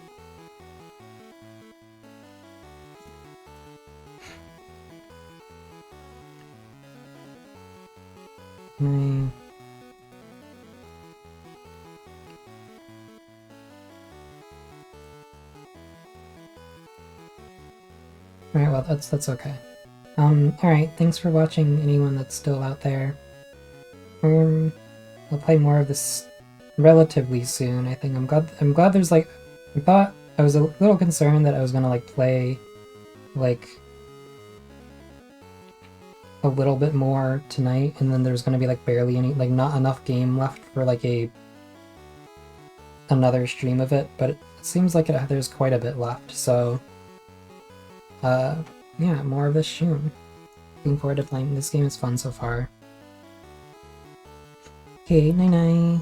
Alright, well that's okay. Alright, thanks for watching, anyone that's still out there. I'll play more of this relatively soon, I think. I'm glad there's like... I was a little concerned that I was gonna like play like a little bit more tonight, and then there's gonna be like barely any, like not enough game left for like another stream of it, but it seems like there's quite a bit left, so yeah, more of this soon. Looking forward to playing. This game is fun so far. Okay, night night.